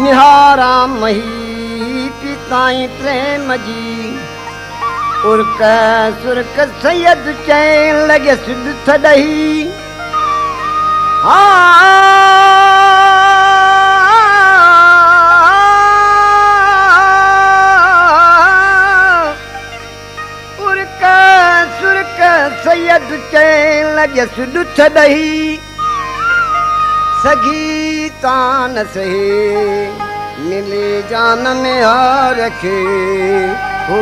निहारा मही पिताई प्रेम जी उर्क सुरक सैयद चैन लगे सिद्ध थडही उर्क सुरक सैयद चैन लगे सिद्ध थडही सगी तान सहे मिले जान में हार रखे हो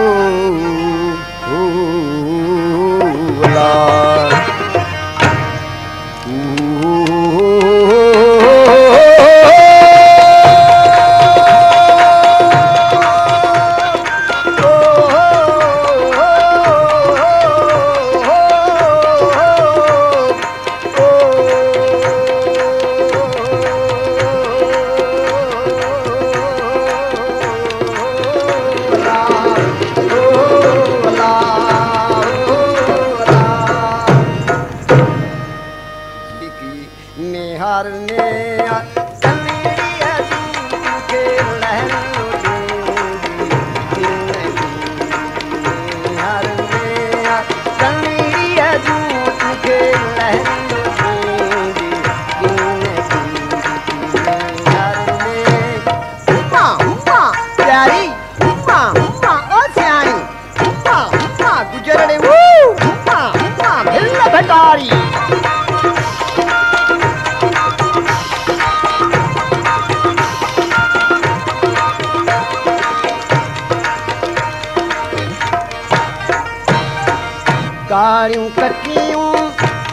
कारियूं कटियूं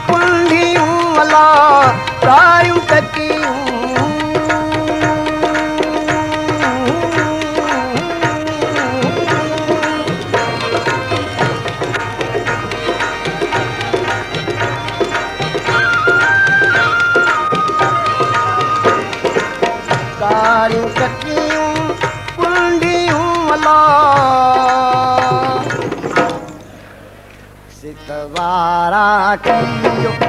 कुंडियूं मला कारियूं कटियूं कारियूं कटियूं वारा कियो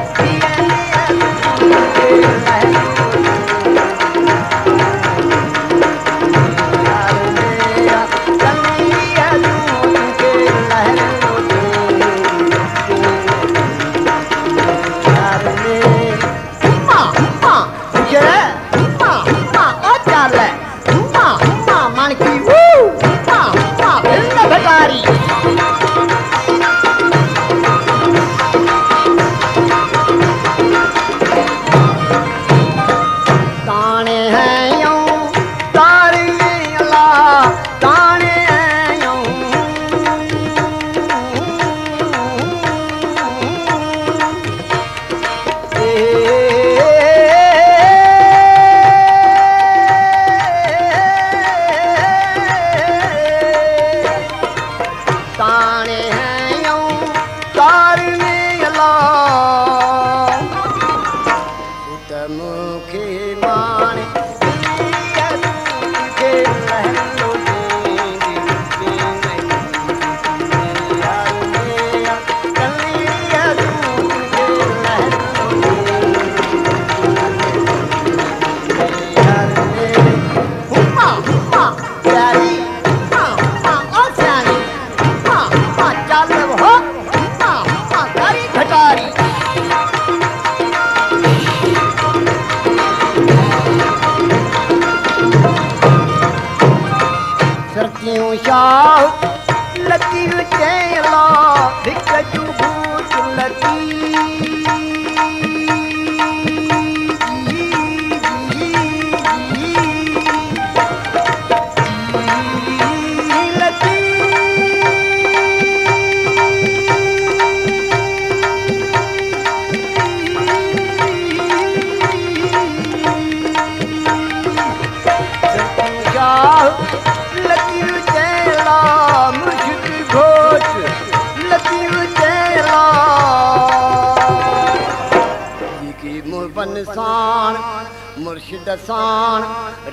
मुर्शिद सान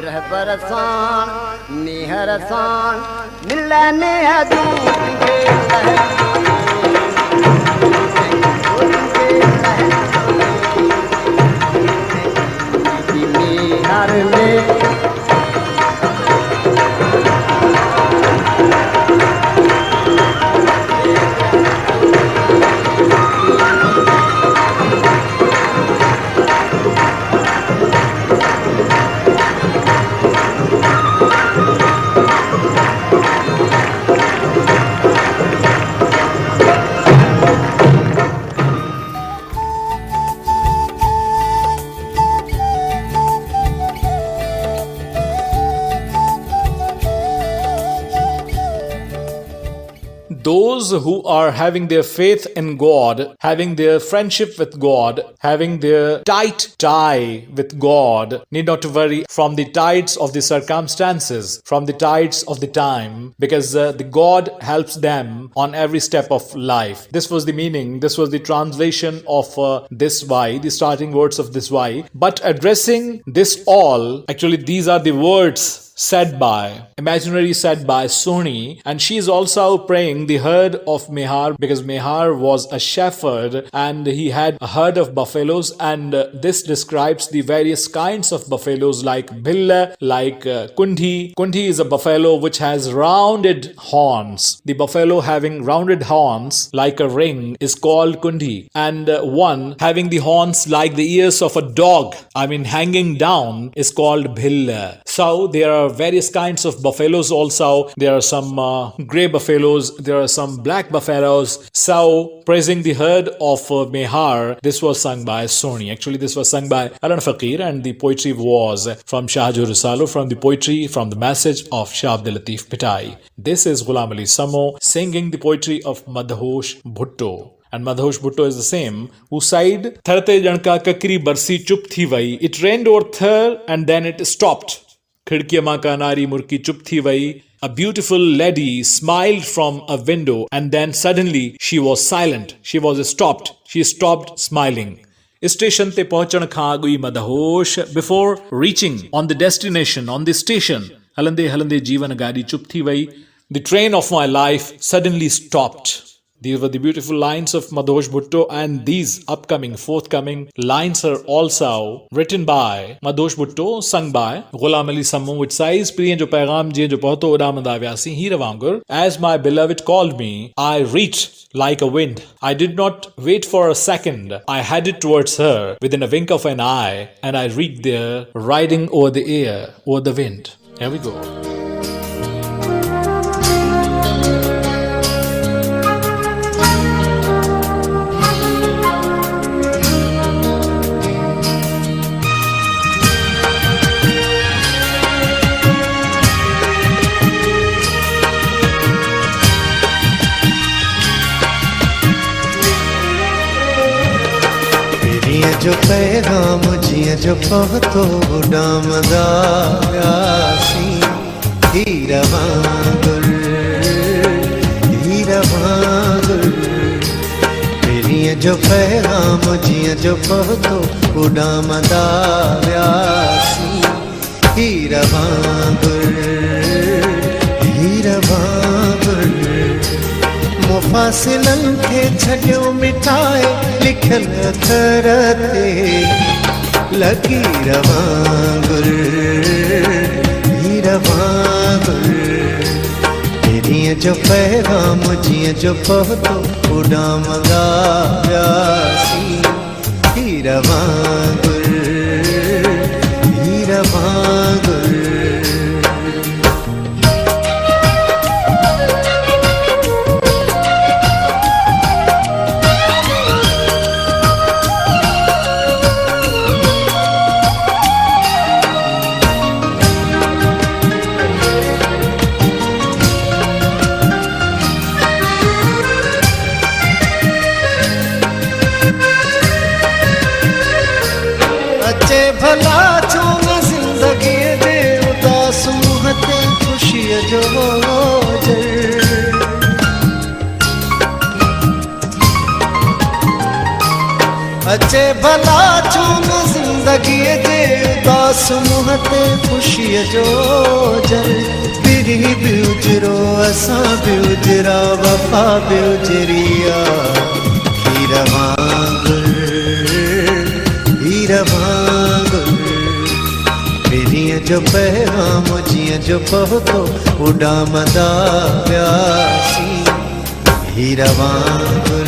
रहबर सान मेहर सान मिलने
Those who are having their faith in God, having their friendship with God, having their tight tie with God, need not to worry from the tides of the circumstances, from the tides of the time, because the God helps them on every step of life. This was the meaning, this was the translation of this why, the starting words of this why. But addressing this all, actually these are the words imaginary said by Soni, and she is also praying the herd of Mehar, because Mehar was a shepherd and he had a herd of buffaloes, and this describes the various kinds of buffaloes like Bhilla, like Kundhi. Kundhi is a buffalo which has rounded horns. The buffalo having rounded horns like a ring is called Kundhi, and one having the horns like the ears of a dog, hanging down, is called Bhilla. So there are various kinds of buffaloes also. There are some grey buffaloes, there are some black buffaloes. So praising the herd of Mehar, this was sung by Soni. Actually this was sung by Alan Faqir, and the poetry was from Shahjur Risalo, from the poetry, from the message of Shah Abdul Latif Pitai. This is Ghulam Ali Samo singing the poetry of Madhosh Bhutto. And Madhosh Bhutto is the same, who sighed, Tharte janka kakri barsi chup thi vai. It rained over Thar and then it stopped. खिड़की माँ का नारी मुर्की चुप थी वही. A beautiful lady smiled from a window, and then suddenly she was silent. She was stopped. She stopped smiling. Station te pahunchण खां अॻु मदहोश. Before reaching on the destination, on the station, हलंदे हलंदे जीवन गाड़ी चुप थी वई. The train of my life suddenly stopped. These were the beautiful lines of Madhosh Bhutto, and these forthcoming lines are also written by Madhosh Bhutto, sung by Ghulam Ali Sammo, which says, Priyan jo paigam jiye jo pahto udamanda vyasi hi ravangur. As my beloved called me, I reached like a wind. I did not wait for a second. I headed towards her within a wink of an eye, and I reached there, riding over the air, over the wind. Here we go.
जो पैगाम जिया जो पहतो उडामदा व्यासी हीरा वांगुर मेरिया जो पैगाम जिया जो पहतो उडामदा व्यासी हीरा वांगुर मुफासिलन खे छॾियो मिटाए लिखल अखर ते लकीर वांगुर हीर वांगुर तेरीअ जो पैगाम जीअं जो पहुतो उॾामंदा वियासीं हीर वांगुर भला छो न ज़िंदगी दे उदास मुंह ते ख़ुशीअ जो मोजर अचे भला छो न ज़िंदगी दे उदास मुंह ते ख़ुशीअ जो जर पिरी बि उजरो असां बि उजरा वफ़ा बि उजरिया हीर वांगुर मेरिया जो पैगाम जिया जो पहुतो उडामदा व्यासी हीर वांगुर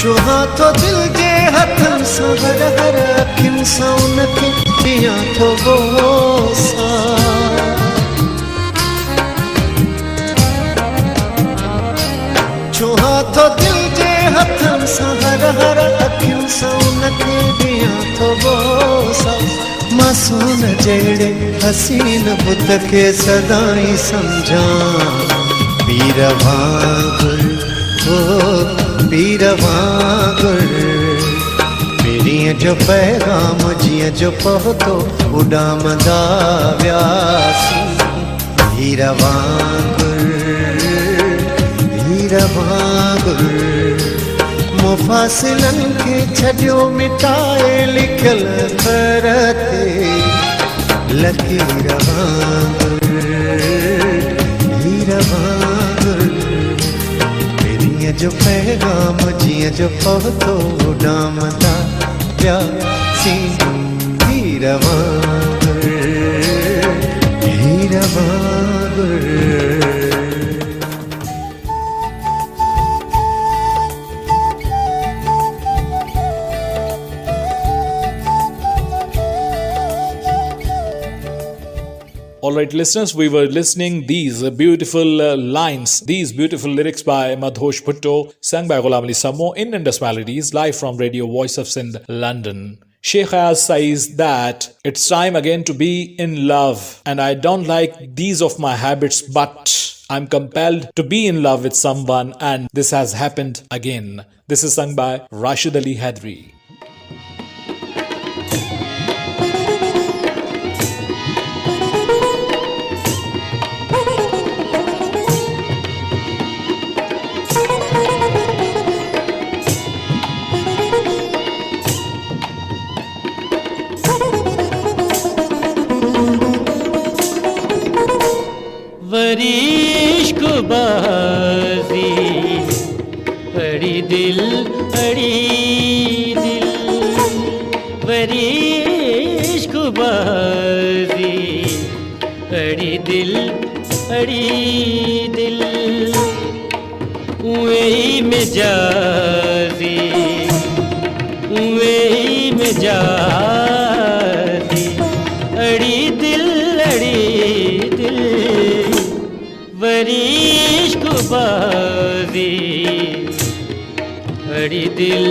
छुहा तो दिल जे हथन सां हर अखियुनि सां उनखे ॾियां थो बोसा छुहा तो दिल जे हथन सां हर अखियुनि सां उनखे ॾियां थो बोसा मासूम जहिड़े हसीन बुत खे सदाई सम्झां पीर वांगुर पीर वांगुर मेरिया जो पैगाम जिया जो पहुतो उडामदा व्यासी हीर वांगुर मुफासिलन खे छॾियो मिटाए लिखल अखर ते लकीर वांगुर हीर वांगुर जो पैगाम जिया जो पहुतो उडामदा व्यासी हीर वांगुर
Alright listeners, we were listening these beautiful lines, these beautiful lyrics by Madhosh Bhutto, sung by Ghulam Ali Sammo in Indus Melodies, live from Radio Voice of Sindh, London. Sheikh Ayaz says that it's time again to be in love, and I don't like these of my habits, but I'm compelled to be in love with someone, and this has happened again. This is sung by Rashid Ali Hadri.
इश्क बाजी अड़ी दिल बड़ी इश्क बाजी अड़ी दिल वही मिजाजी अड़ी दिल बड़ी इश्क बाजी अड़ी दिल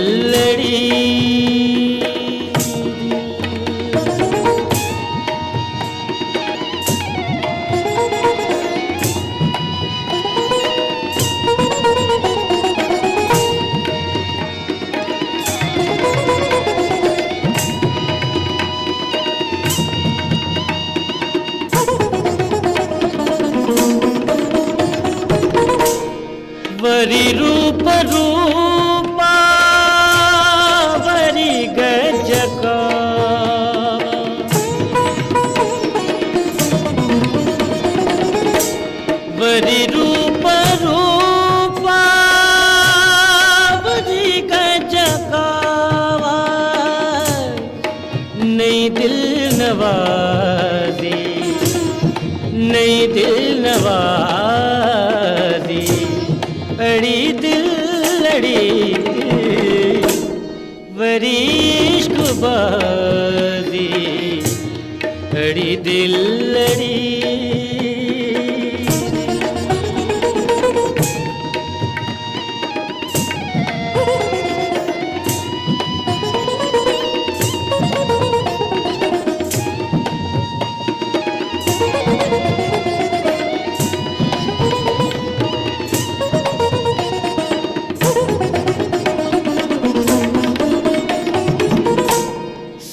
वरी रूपा वरी गजका वरी रूपा वरी गजका नई दिल नवाजी अड़ी दिल बड़ी इश्क बाजी अड़ी दिल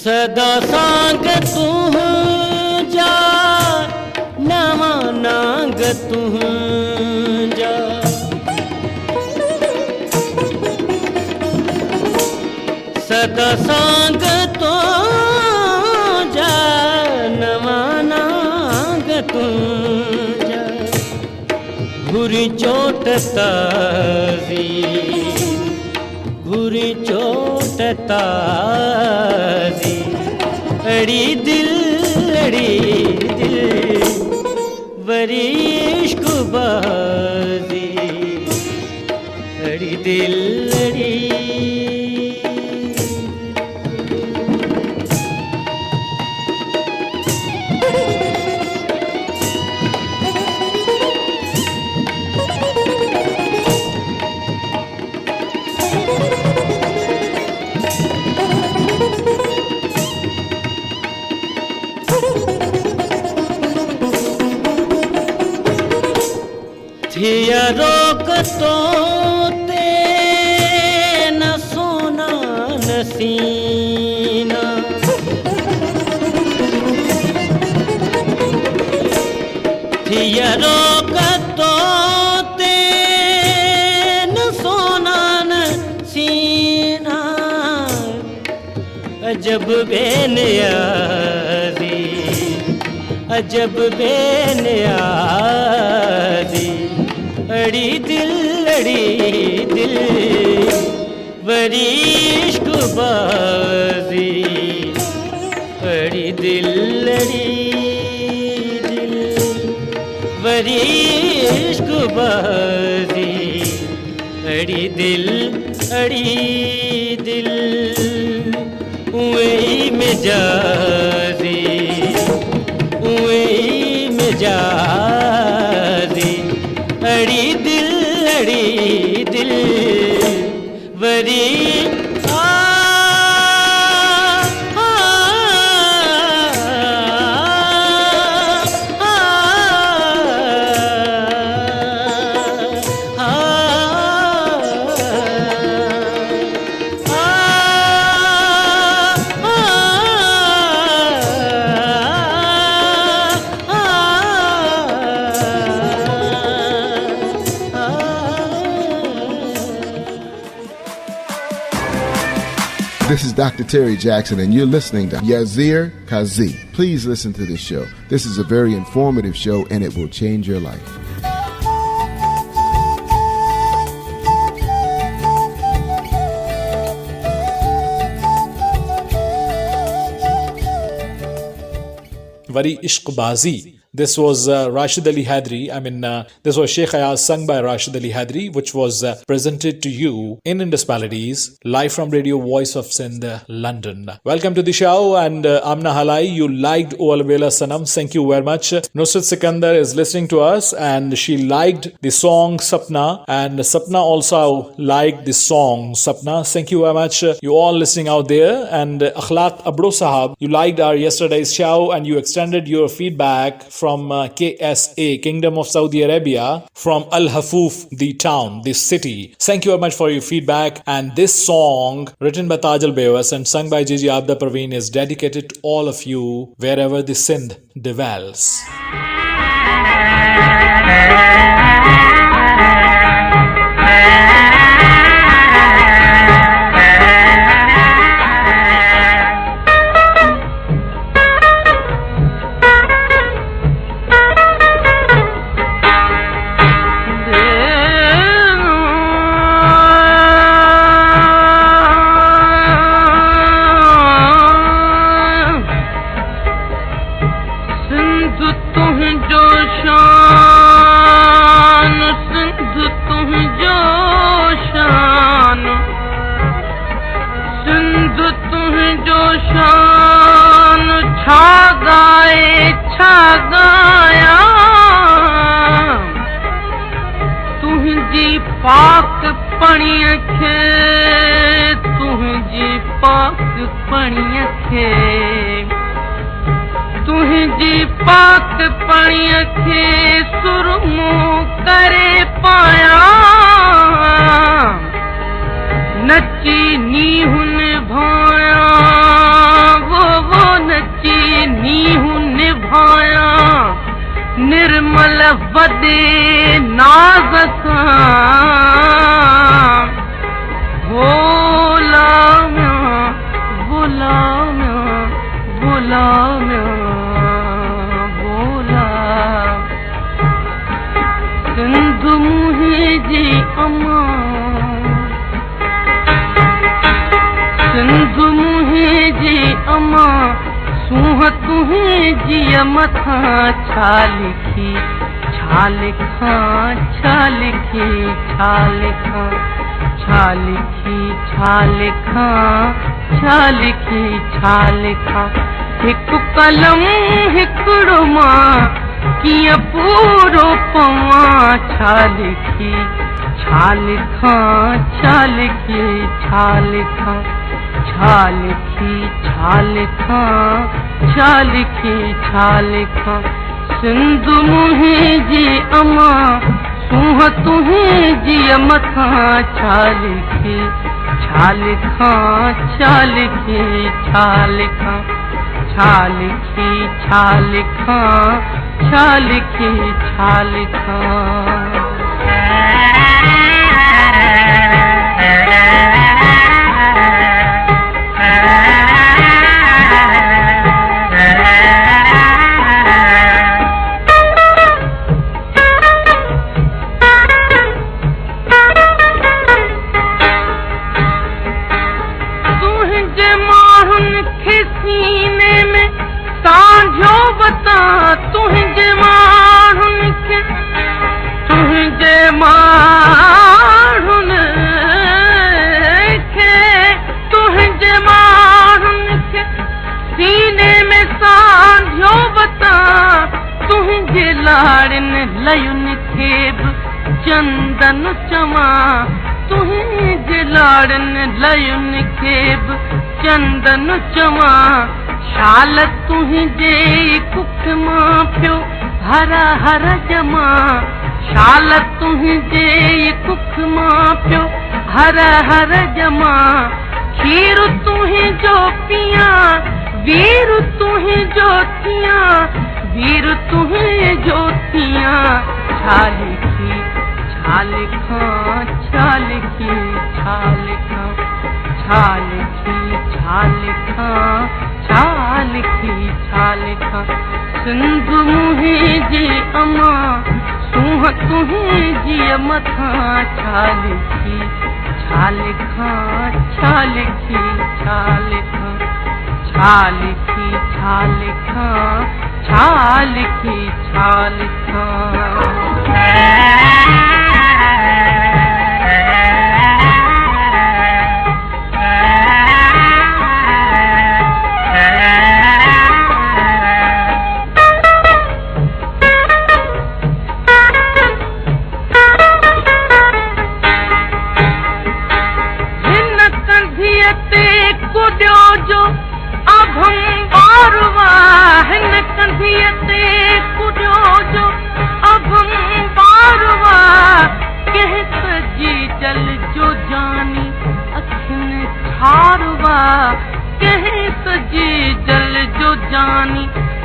सदा सांग तू जा नवा नांग तू जा सदा सांग तो जा नवा नांग तू जा घुरी चोट ताजी अड़ी दिल बड़ी इश्क बाजी अड़ी दिल थिया रोक तो ते न सोना नसीना थिया रोक तो ते न सोना नसीना अजब बेनियाजी अड़ी दिल बड़ी इश्क बाजी अड़ी दिल बड़ी इश्क बाजी अड़ी दिल वही मिजाजी अड़ी दिल बड़ी
This is Dr. Terry Jackson, and you're listening to Yazir Kazi. Please listen to this show. This is a very informative show, and it will change your life.
Very Ishqbazi. This was Rashid Ali Hadri. This was Sheikh Ayaz sung by Rashid Ali Hadri, which was presented to you in Indus Melodies, live from Radio Voice of Sindh, London. Welcome to the show, and Amna Halai, you liked O Alvela Sanam. Thank you very much. Nusrat Sikandar is listening to us, and she liked the song Sapna, and Sapna also liked the song Sapna. Thank you very much, you all listening out there. And Akhlaq Abdo Sahab, you liked our yesterday's show, and you extended your feedback from KSA, Kingdom of Saudi Arabia, from Al Hafuf, the town, the city. Thank you very much for your feedback. And this song, written by Taj Al Bewas and sung by Gigi Abda Parveen, is dedicated to all of you wherever the Sindh dwells.
पाक पणिय खे तुंहिंजी पाक पणिय खे तुंहिंजी पाक पणिय खे सुरमो करे पाया नची नीहुन भाया वो नची नीहुन भाया निर्मल वदे नाज़ सां भोला भोला भोला भोला सिंध मुंहिंजी अमा सिंध मुंहिंजी अमा सूह तुंहिंजी मथां छा लिखी छा लिखां छा लिखी छा लिखां छा लिखी छा लिखां छा लिखी छा लिखां हिकु कलम हिकिड़ो मां कीअं पूरो पवां छा लिखी छा लिखां छा लिखी छा लिखां छा लिखी छा लिखां छा लिखी छा लिखां सिंध मुंहिंजी अमा सूह तुंहिंजी मथां छा लिखी छा लिखां छा लिखी छा लिखां छा लिखी छा लिखां छा लिखी छा लिखां चंदन चमा तुंहिंजे लाड़नि लयुनि खे बि चंदन चमा शाल तुंहिंजे कुख मां पियो हरा हर जमा शाल तुंहिंजे कुख मां पियो हर हर जमा खीर तुंहिंजो पिया वीर तुंहिंजो थिया वीर तुंहिंजो थिया छा लिखी छा लिखां छा लिखी छा लिखां छा लिखी
छा लिखां छा लिखी छा लिखां सिंध मुंहिंजी अमा सूंह तुंहिंजी मथां छा लिखी छा लिखां छा लिखी छा लिखां छा लिखी छा लिखां छा लिखी छा लिखां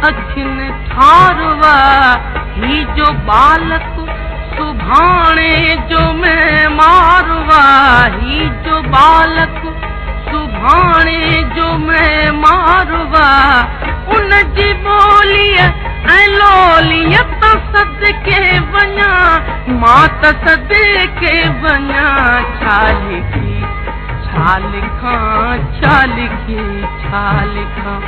अखिन ठारवा ही जो बालक सुभाणे जो मैं मारवा ही जो बालक सुभाणे जो मैं मारवा उन जी बोलिय ऐं लोलियत सदके वञा मां त सदके वञा छा लिखी छा लिखां छा लिखी छा लिखां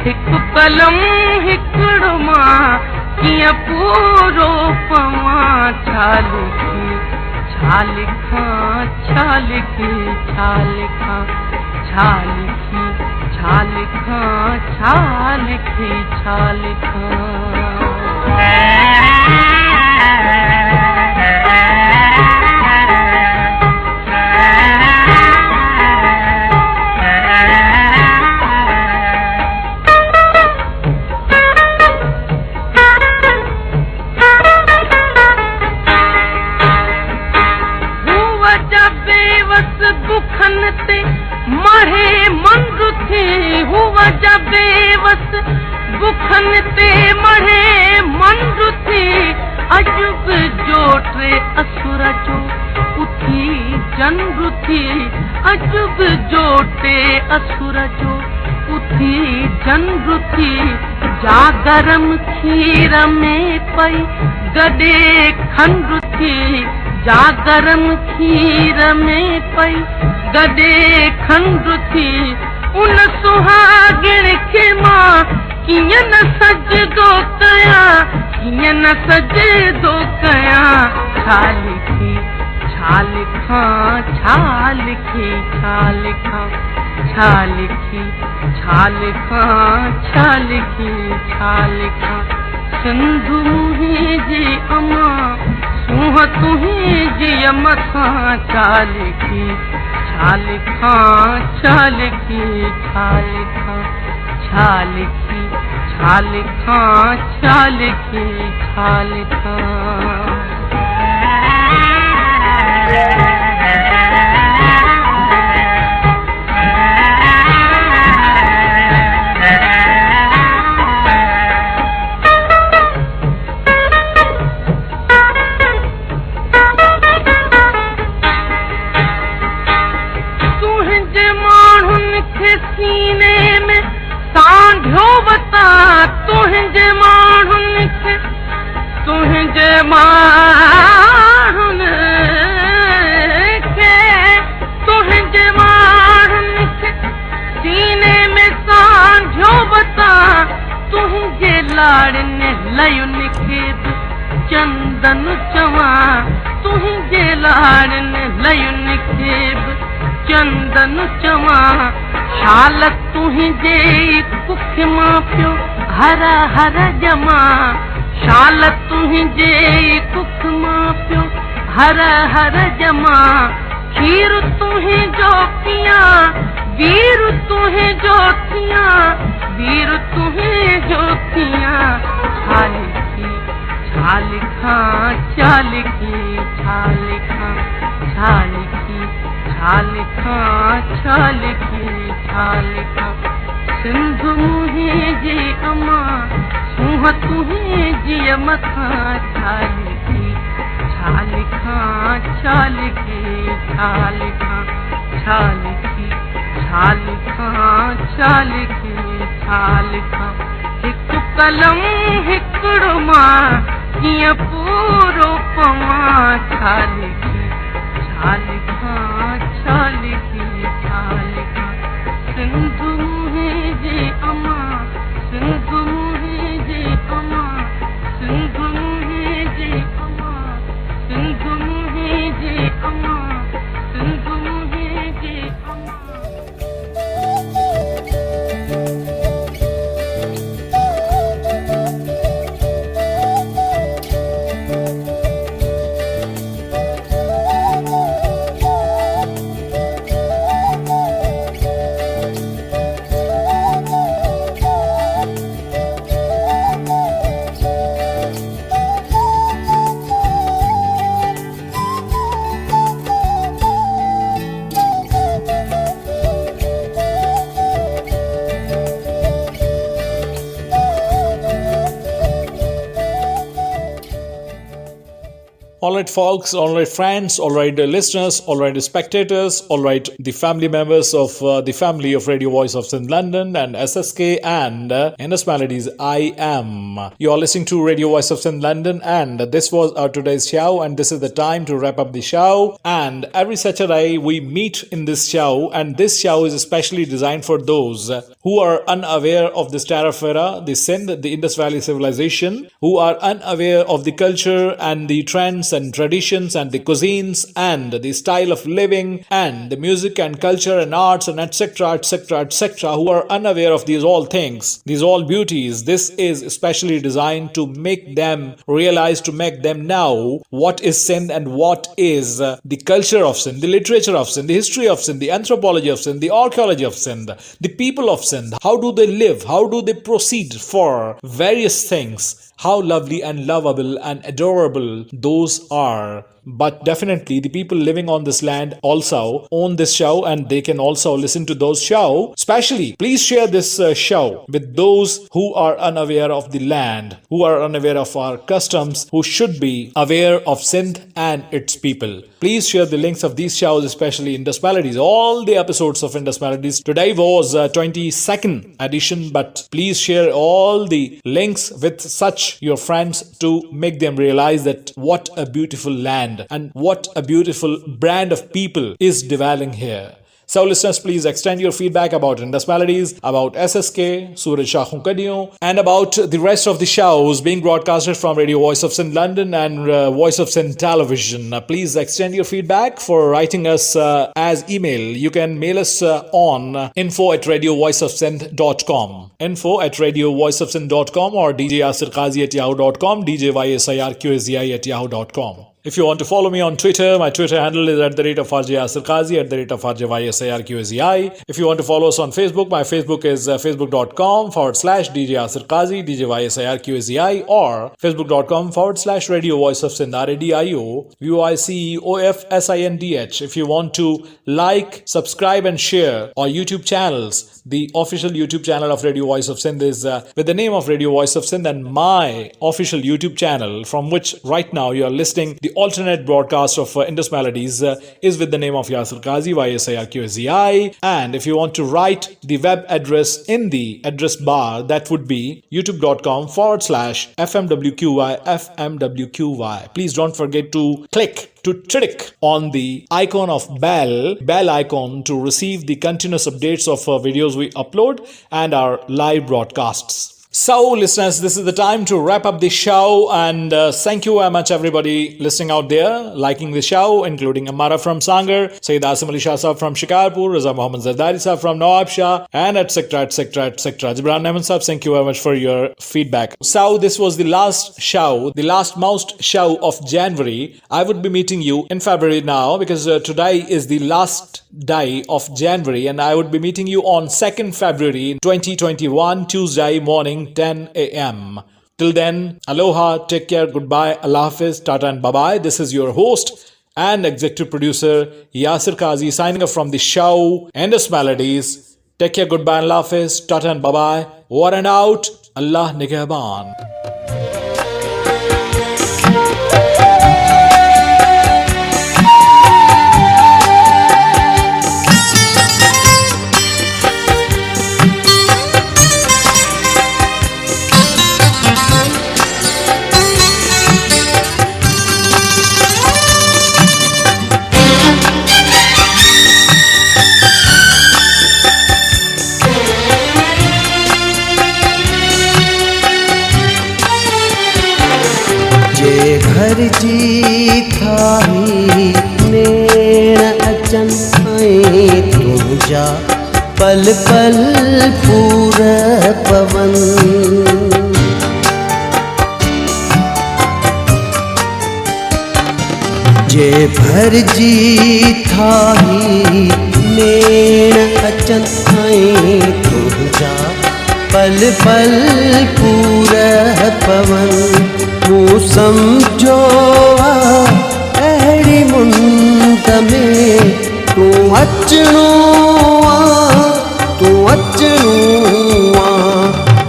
हिकु कलम हिकिड़ो मां कीअं पूरो पवां छा लिखी छा लिखां छा लिखी छा लिखां छा लिखी छा लिखां छा लिखी छा लिखां बुखन ते मढ़े मंद थी अजब जोटे असुर जो उथी जंग थी अजब जोटे असुर जो उथी जंग थी जा गरम खीर में पई गडे खंड थी जा गरम खीर में पई गडे खंड थी उन सुहागिण खे मां कीअं न सजदो कयां कीअं न सजदो कयां छा लिखी छा लिखां छा लिखी छा लिखां छा लिखी छा लिखां छा लिखी छा लिखां सिंध मुंहिंजी अमा सूंह तुंहिंजी मथां छा लिखी छा लिखां छा लिखी छा लिखां छा लिखी छा लिखां छा लिखी छा लिखां सीने में सांढो बता तुंहिंजे माण्हुनि खे तुंहिंजे माण्हुनि खे तुंहिंजे माण्हुनि खे सीने में सांढो बता तुंहिंजे लाड़नि लयुनि खे चंदन चवां तुंहिंजे लाड़नि लयुनि खे चंदन चवां शाल तुंहिंजे कुख मां पियो हर हर जमा शाल तुंहिंजे कुख मां पियो हर हर जमा खीर तुंहिंजो पियां वीर तुंहिंजो थियां वीर तुंहिंजो थियां छा लिखी छा लिखां छा लिखी छा लिखां छा लिखी छा लिखां छा लिखी छा लिखां सिंध मुंहिंजी अमा सूंह तुंहिंजी मथां छा लिखी छा लिखां छा लिखी छा लिखां छा लिखी छाल खां छाल की छाल खां हिकु कलम हिकिड़ो मां कीअं पूरो पवां छाल की छाल खां छाल की छाल खां सिंध मुंहिंजे जे अमां सिंध मुंहिंजे जे अमां सिंध मुंहिंजे जे अमां सिंध मुंहिंजे जे अमां सिंध मुंहिंजे जे अमां
All right, folks, all right, friends, all right, listeners, all right, spectators, all right, the family members of the family of Radio Voice of Sindh London and SSK and Indus Melodies, I am. You are listening to Radio Voice of Sindh London, and this was our today's show, and this is the time to wrap up the show. And every Saturday we meet in this show, and this show is especially designed for those who are unaware of this Terra Firma, the Sindh, the Indus Valley civilization, who are unaware of the culture and the trends and traditions and the cuisines and the style of living and the music and culture and arts and etc etc etc, who are unaware of these all things, these all beauties. This is especially designed to make them realize, to make them know what is Sindh and what is the culture of Sindh, the literature of Sindh, the history of Sindh, the anthropology of Sindh, the archaeology of Sindh, the people of Sindh. How do they live? How do they proceed for various things? How lovely and lovable and adorable those are. But definitely the people living on this land also own this show, and they can also listen to those show. Especially, please share this show with those who are unaware of the land, who are unaware of our customs, who should be aware of Sindh and its people. Please share the links of these shows, especially Indus Melodies. All the episodes of Indus Melodies. Today was 22nd edition, but please share all the links with such your friends to make them realize that what a beautiful land and what a beautiful brand of people is dwelling here. So listeners, please extend your feedback about Indus Melodies, about SSK, Suraj Shakhun Kadiyon, and about the rest of the shows being broadcasted from Radio Voice of Sindh London and Voice of Sindh Television. Please extend your feedback for writing us as email. You can mail us on info@radiovoiceofsindh.com, info@radiovoiceofsindh.com, or djyasirqazi@yahoo.com, djyasirqazi@yahoo.com. If you want to follow me on Twitter, my Twitter handle is @RJ Yasir Qazi, @RJYasirQazi. If you want to follow us on Facebook, my Facebook is facebook.com/DJ Yasir Qazi, DJYasirQazi, or facebook.com/Radio Voice of Sindh, RADIO VOICEOFSINDH. If you want to like, subscribe and share our YouTube channels, the official YouTube channel of Radio Voice of Sindh is with the name of Radio Voice of Sindh, and my official YouTube channel, from which right now you are listening the alternate broadcast of Indus Melodies, is with the name of Yasir Qazi, YSIRQAZI. And if you want to write the web address in the address bar, that would be youtube.com/FMWQY. Please don't forget to click on the icon of bell icon to receive the continuous updates of videos we upload and our live broadcasts. So listeners, this is the time to wrap up the show, and thank you very much everybody listening out there, liking the show, including Amara from Sangar, Sayyid Asim Ali Shah Sahab from Shikarpur, Raza Muhammad Zardari Sahab from Nawab Shah, and etc. Jibran Naiman Sahab, thank you very much for your feedback. So this was the last show, the last most show of January. I would be meeting you in February now, because today is the last day of January, and I would be meeting you on 2nd February 2021, Tuesday morning, 10 a.m. Till then, aloha, take care, goodbye, Allah Hafiz, tata and bye-bye. This is your host and executive producer Yasir Qazi signing off from the show Indus Melodies. Take care, goodbye, Allah Hafiz, tata and bye-bye. Over and out, Allah Nigahban.
जे घर जी थाही नेण अचन ऐं तुंहिंजा पल पल पूर पवन जे भर जी थाही नेण अचन ऐं तुंहिंजा पल पल पूर पवन मूं सम्झो अहिड़ी मुंद में तूं अचणो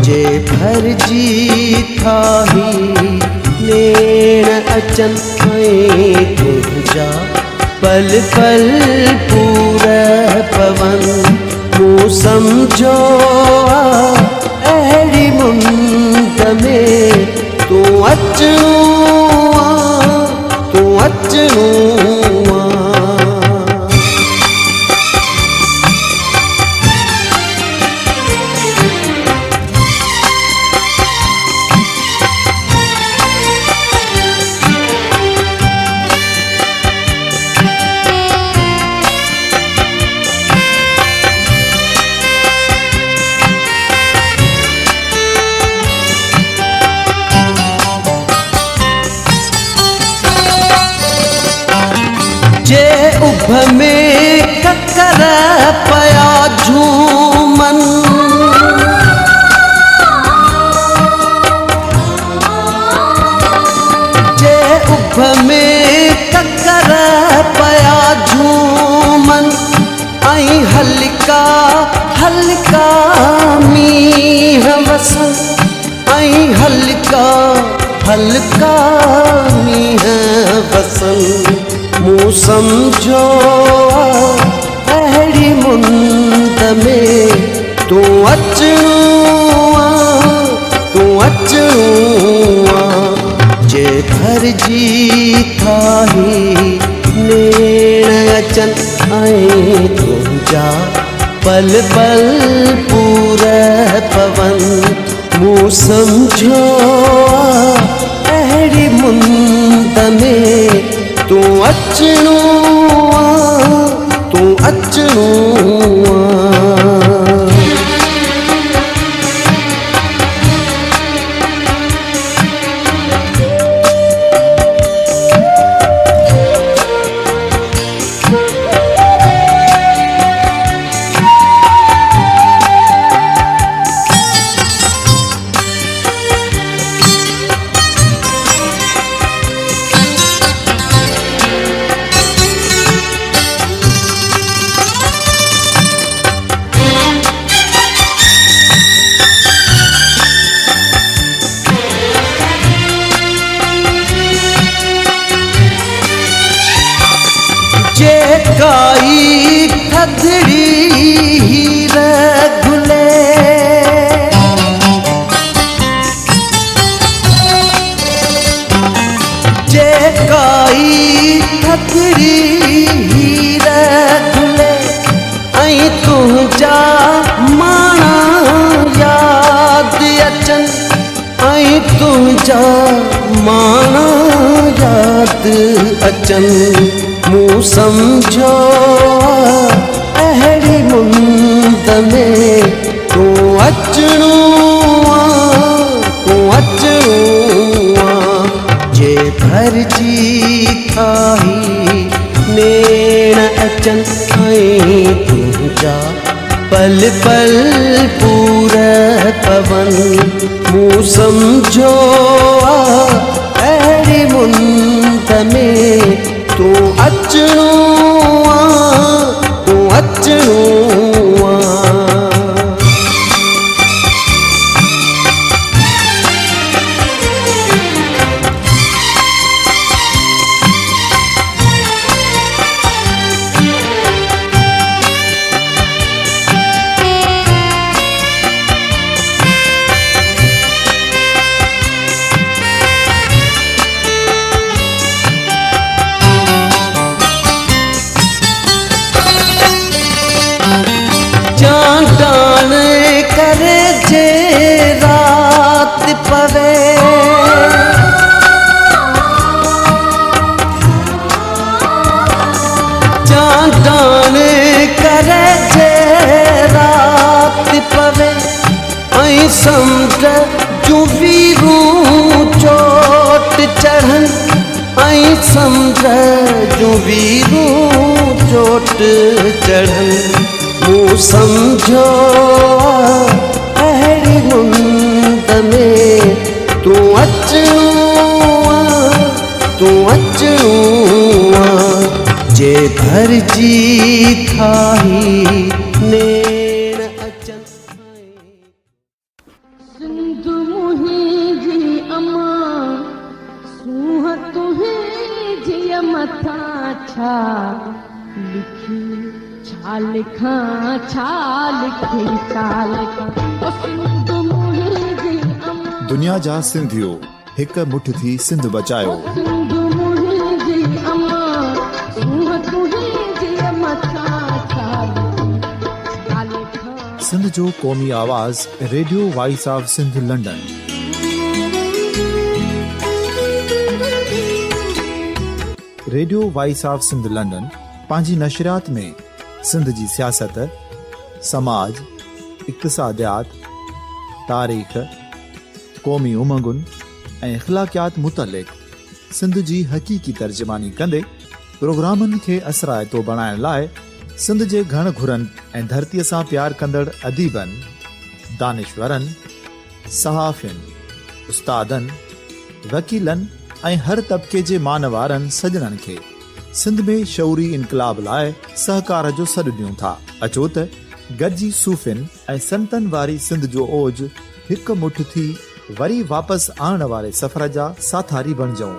जे भर जी थाही नेण अचन ऐं तुंहिंजा पल पल पूर पवन मूं सम्झो अहिड़ी मुंद में तूं अचणो जे उभ में ककर पया झूमन जे उभ में ककर पया झूमन ऐं हल्का हल्का मींह वसन ऐं हल्का हल्का मींह वसन मूं सम्झो अहिड़ी मुंद में तूं अचणो जे घर जी थाही नेण अचन ऐं तुंहिंजा पल पल पूर पवन मूं सम्झो अहिड़ी मुंद में तूं अचणो जे काई थधड़ी हीर घुले जे काई थधड़ी हीर घुले ऐं तुंहिंजा माणा यादि अचन ऐं तुंहिंजा माणा यादि अचन मूं सम्झो अहिड़ी मुंद में तूं अचणो जे भर जी थाही नेण अचन ऐं तुंहिंजा पल पल पूर पवन मूं सम्झो अहिड़ी मुंद में तूं अचणो आई समुंड जूं वीरूं चोट चढ़न आई समुंड जूं वीरूं चोट चढ़न मूं सम्झो अहिड़ी मुंद में तूं अचूं जे भरजी थाही नेण अचन
सिंधु मुंहिंजी अमा सूंह तुंहिंजी मथां छा लिखी छा लिखां छा लिखी छा लिखां सिंधु मुंहिंजी अमा
दुनिया जा सिंधियो हिक मुठ थी सिंध बचायो
सिंधु मुंहिंजी अमा सूंह तुंहिंजी मथां छा लिखां
सिंध जो क़ौमी आवाज़ radio voice of Sindh London. Radio voice of Sindh London पंहिंजी नशरियात में सिंध जी सियासत, समाज, इक़्तिसादियात, तारीख़, क़ौमी उमंगुनि ऐं इख़्लाक़ियात मुतलिक़ सिंध जी हक़ीक़ी तर्जुमानी कंदे प्रोग्रामनि खे असराइतो बणाइण लाइ सिंध जे घण घुरनि ऐं धरतीअ सां प्यार कंदड़ अदीबनि, दानिश्वरनि, सहाफ़ियुनि, उस्तादनि, वकीलनि ऐं हर तबिके जे मान वारनि सजणनि खे सिंध में शऊरी इनकलाब लाइ सहकार जो सॾु ॾियूं था। अचो त गॾिजी सूफ़ियुनि ऐं संतनि वारी सिंध जो ओज हिकु मुठ थी वरी वापसि आणण वारे सफ़र जा साथारी बणिजऊं।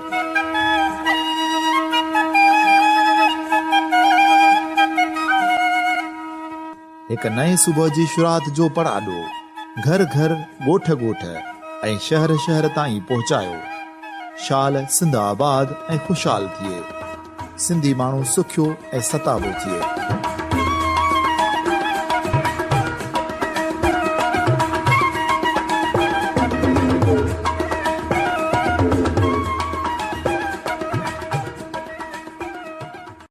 हिकु नए सुबुह जी शुरूआत जो पड़ाॾो घर घर ॻोठ ॻोठ ऐं शहर शहर ताईं पहुचायो। शाल सिंध आबाद ऐं ख़ुशहाल थिए, सिंधी माण्हू सुखियो ऐं सताबो थिए।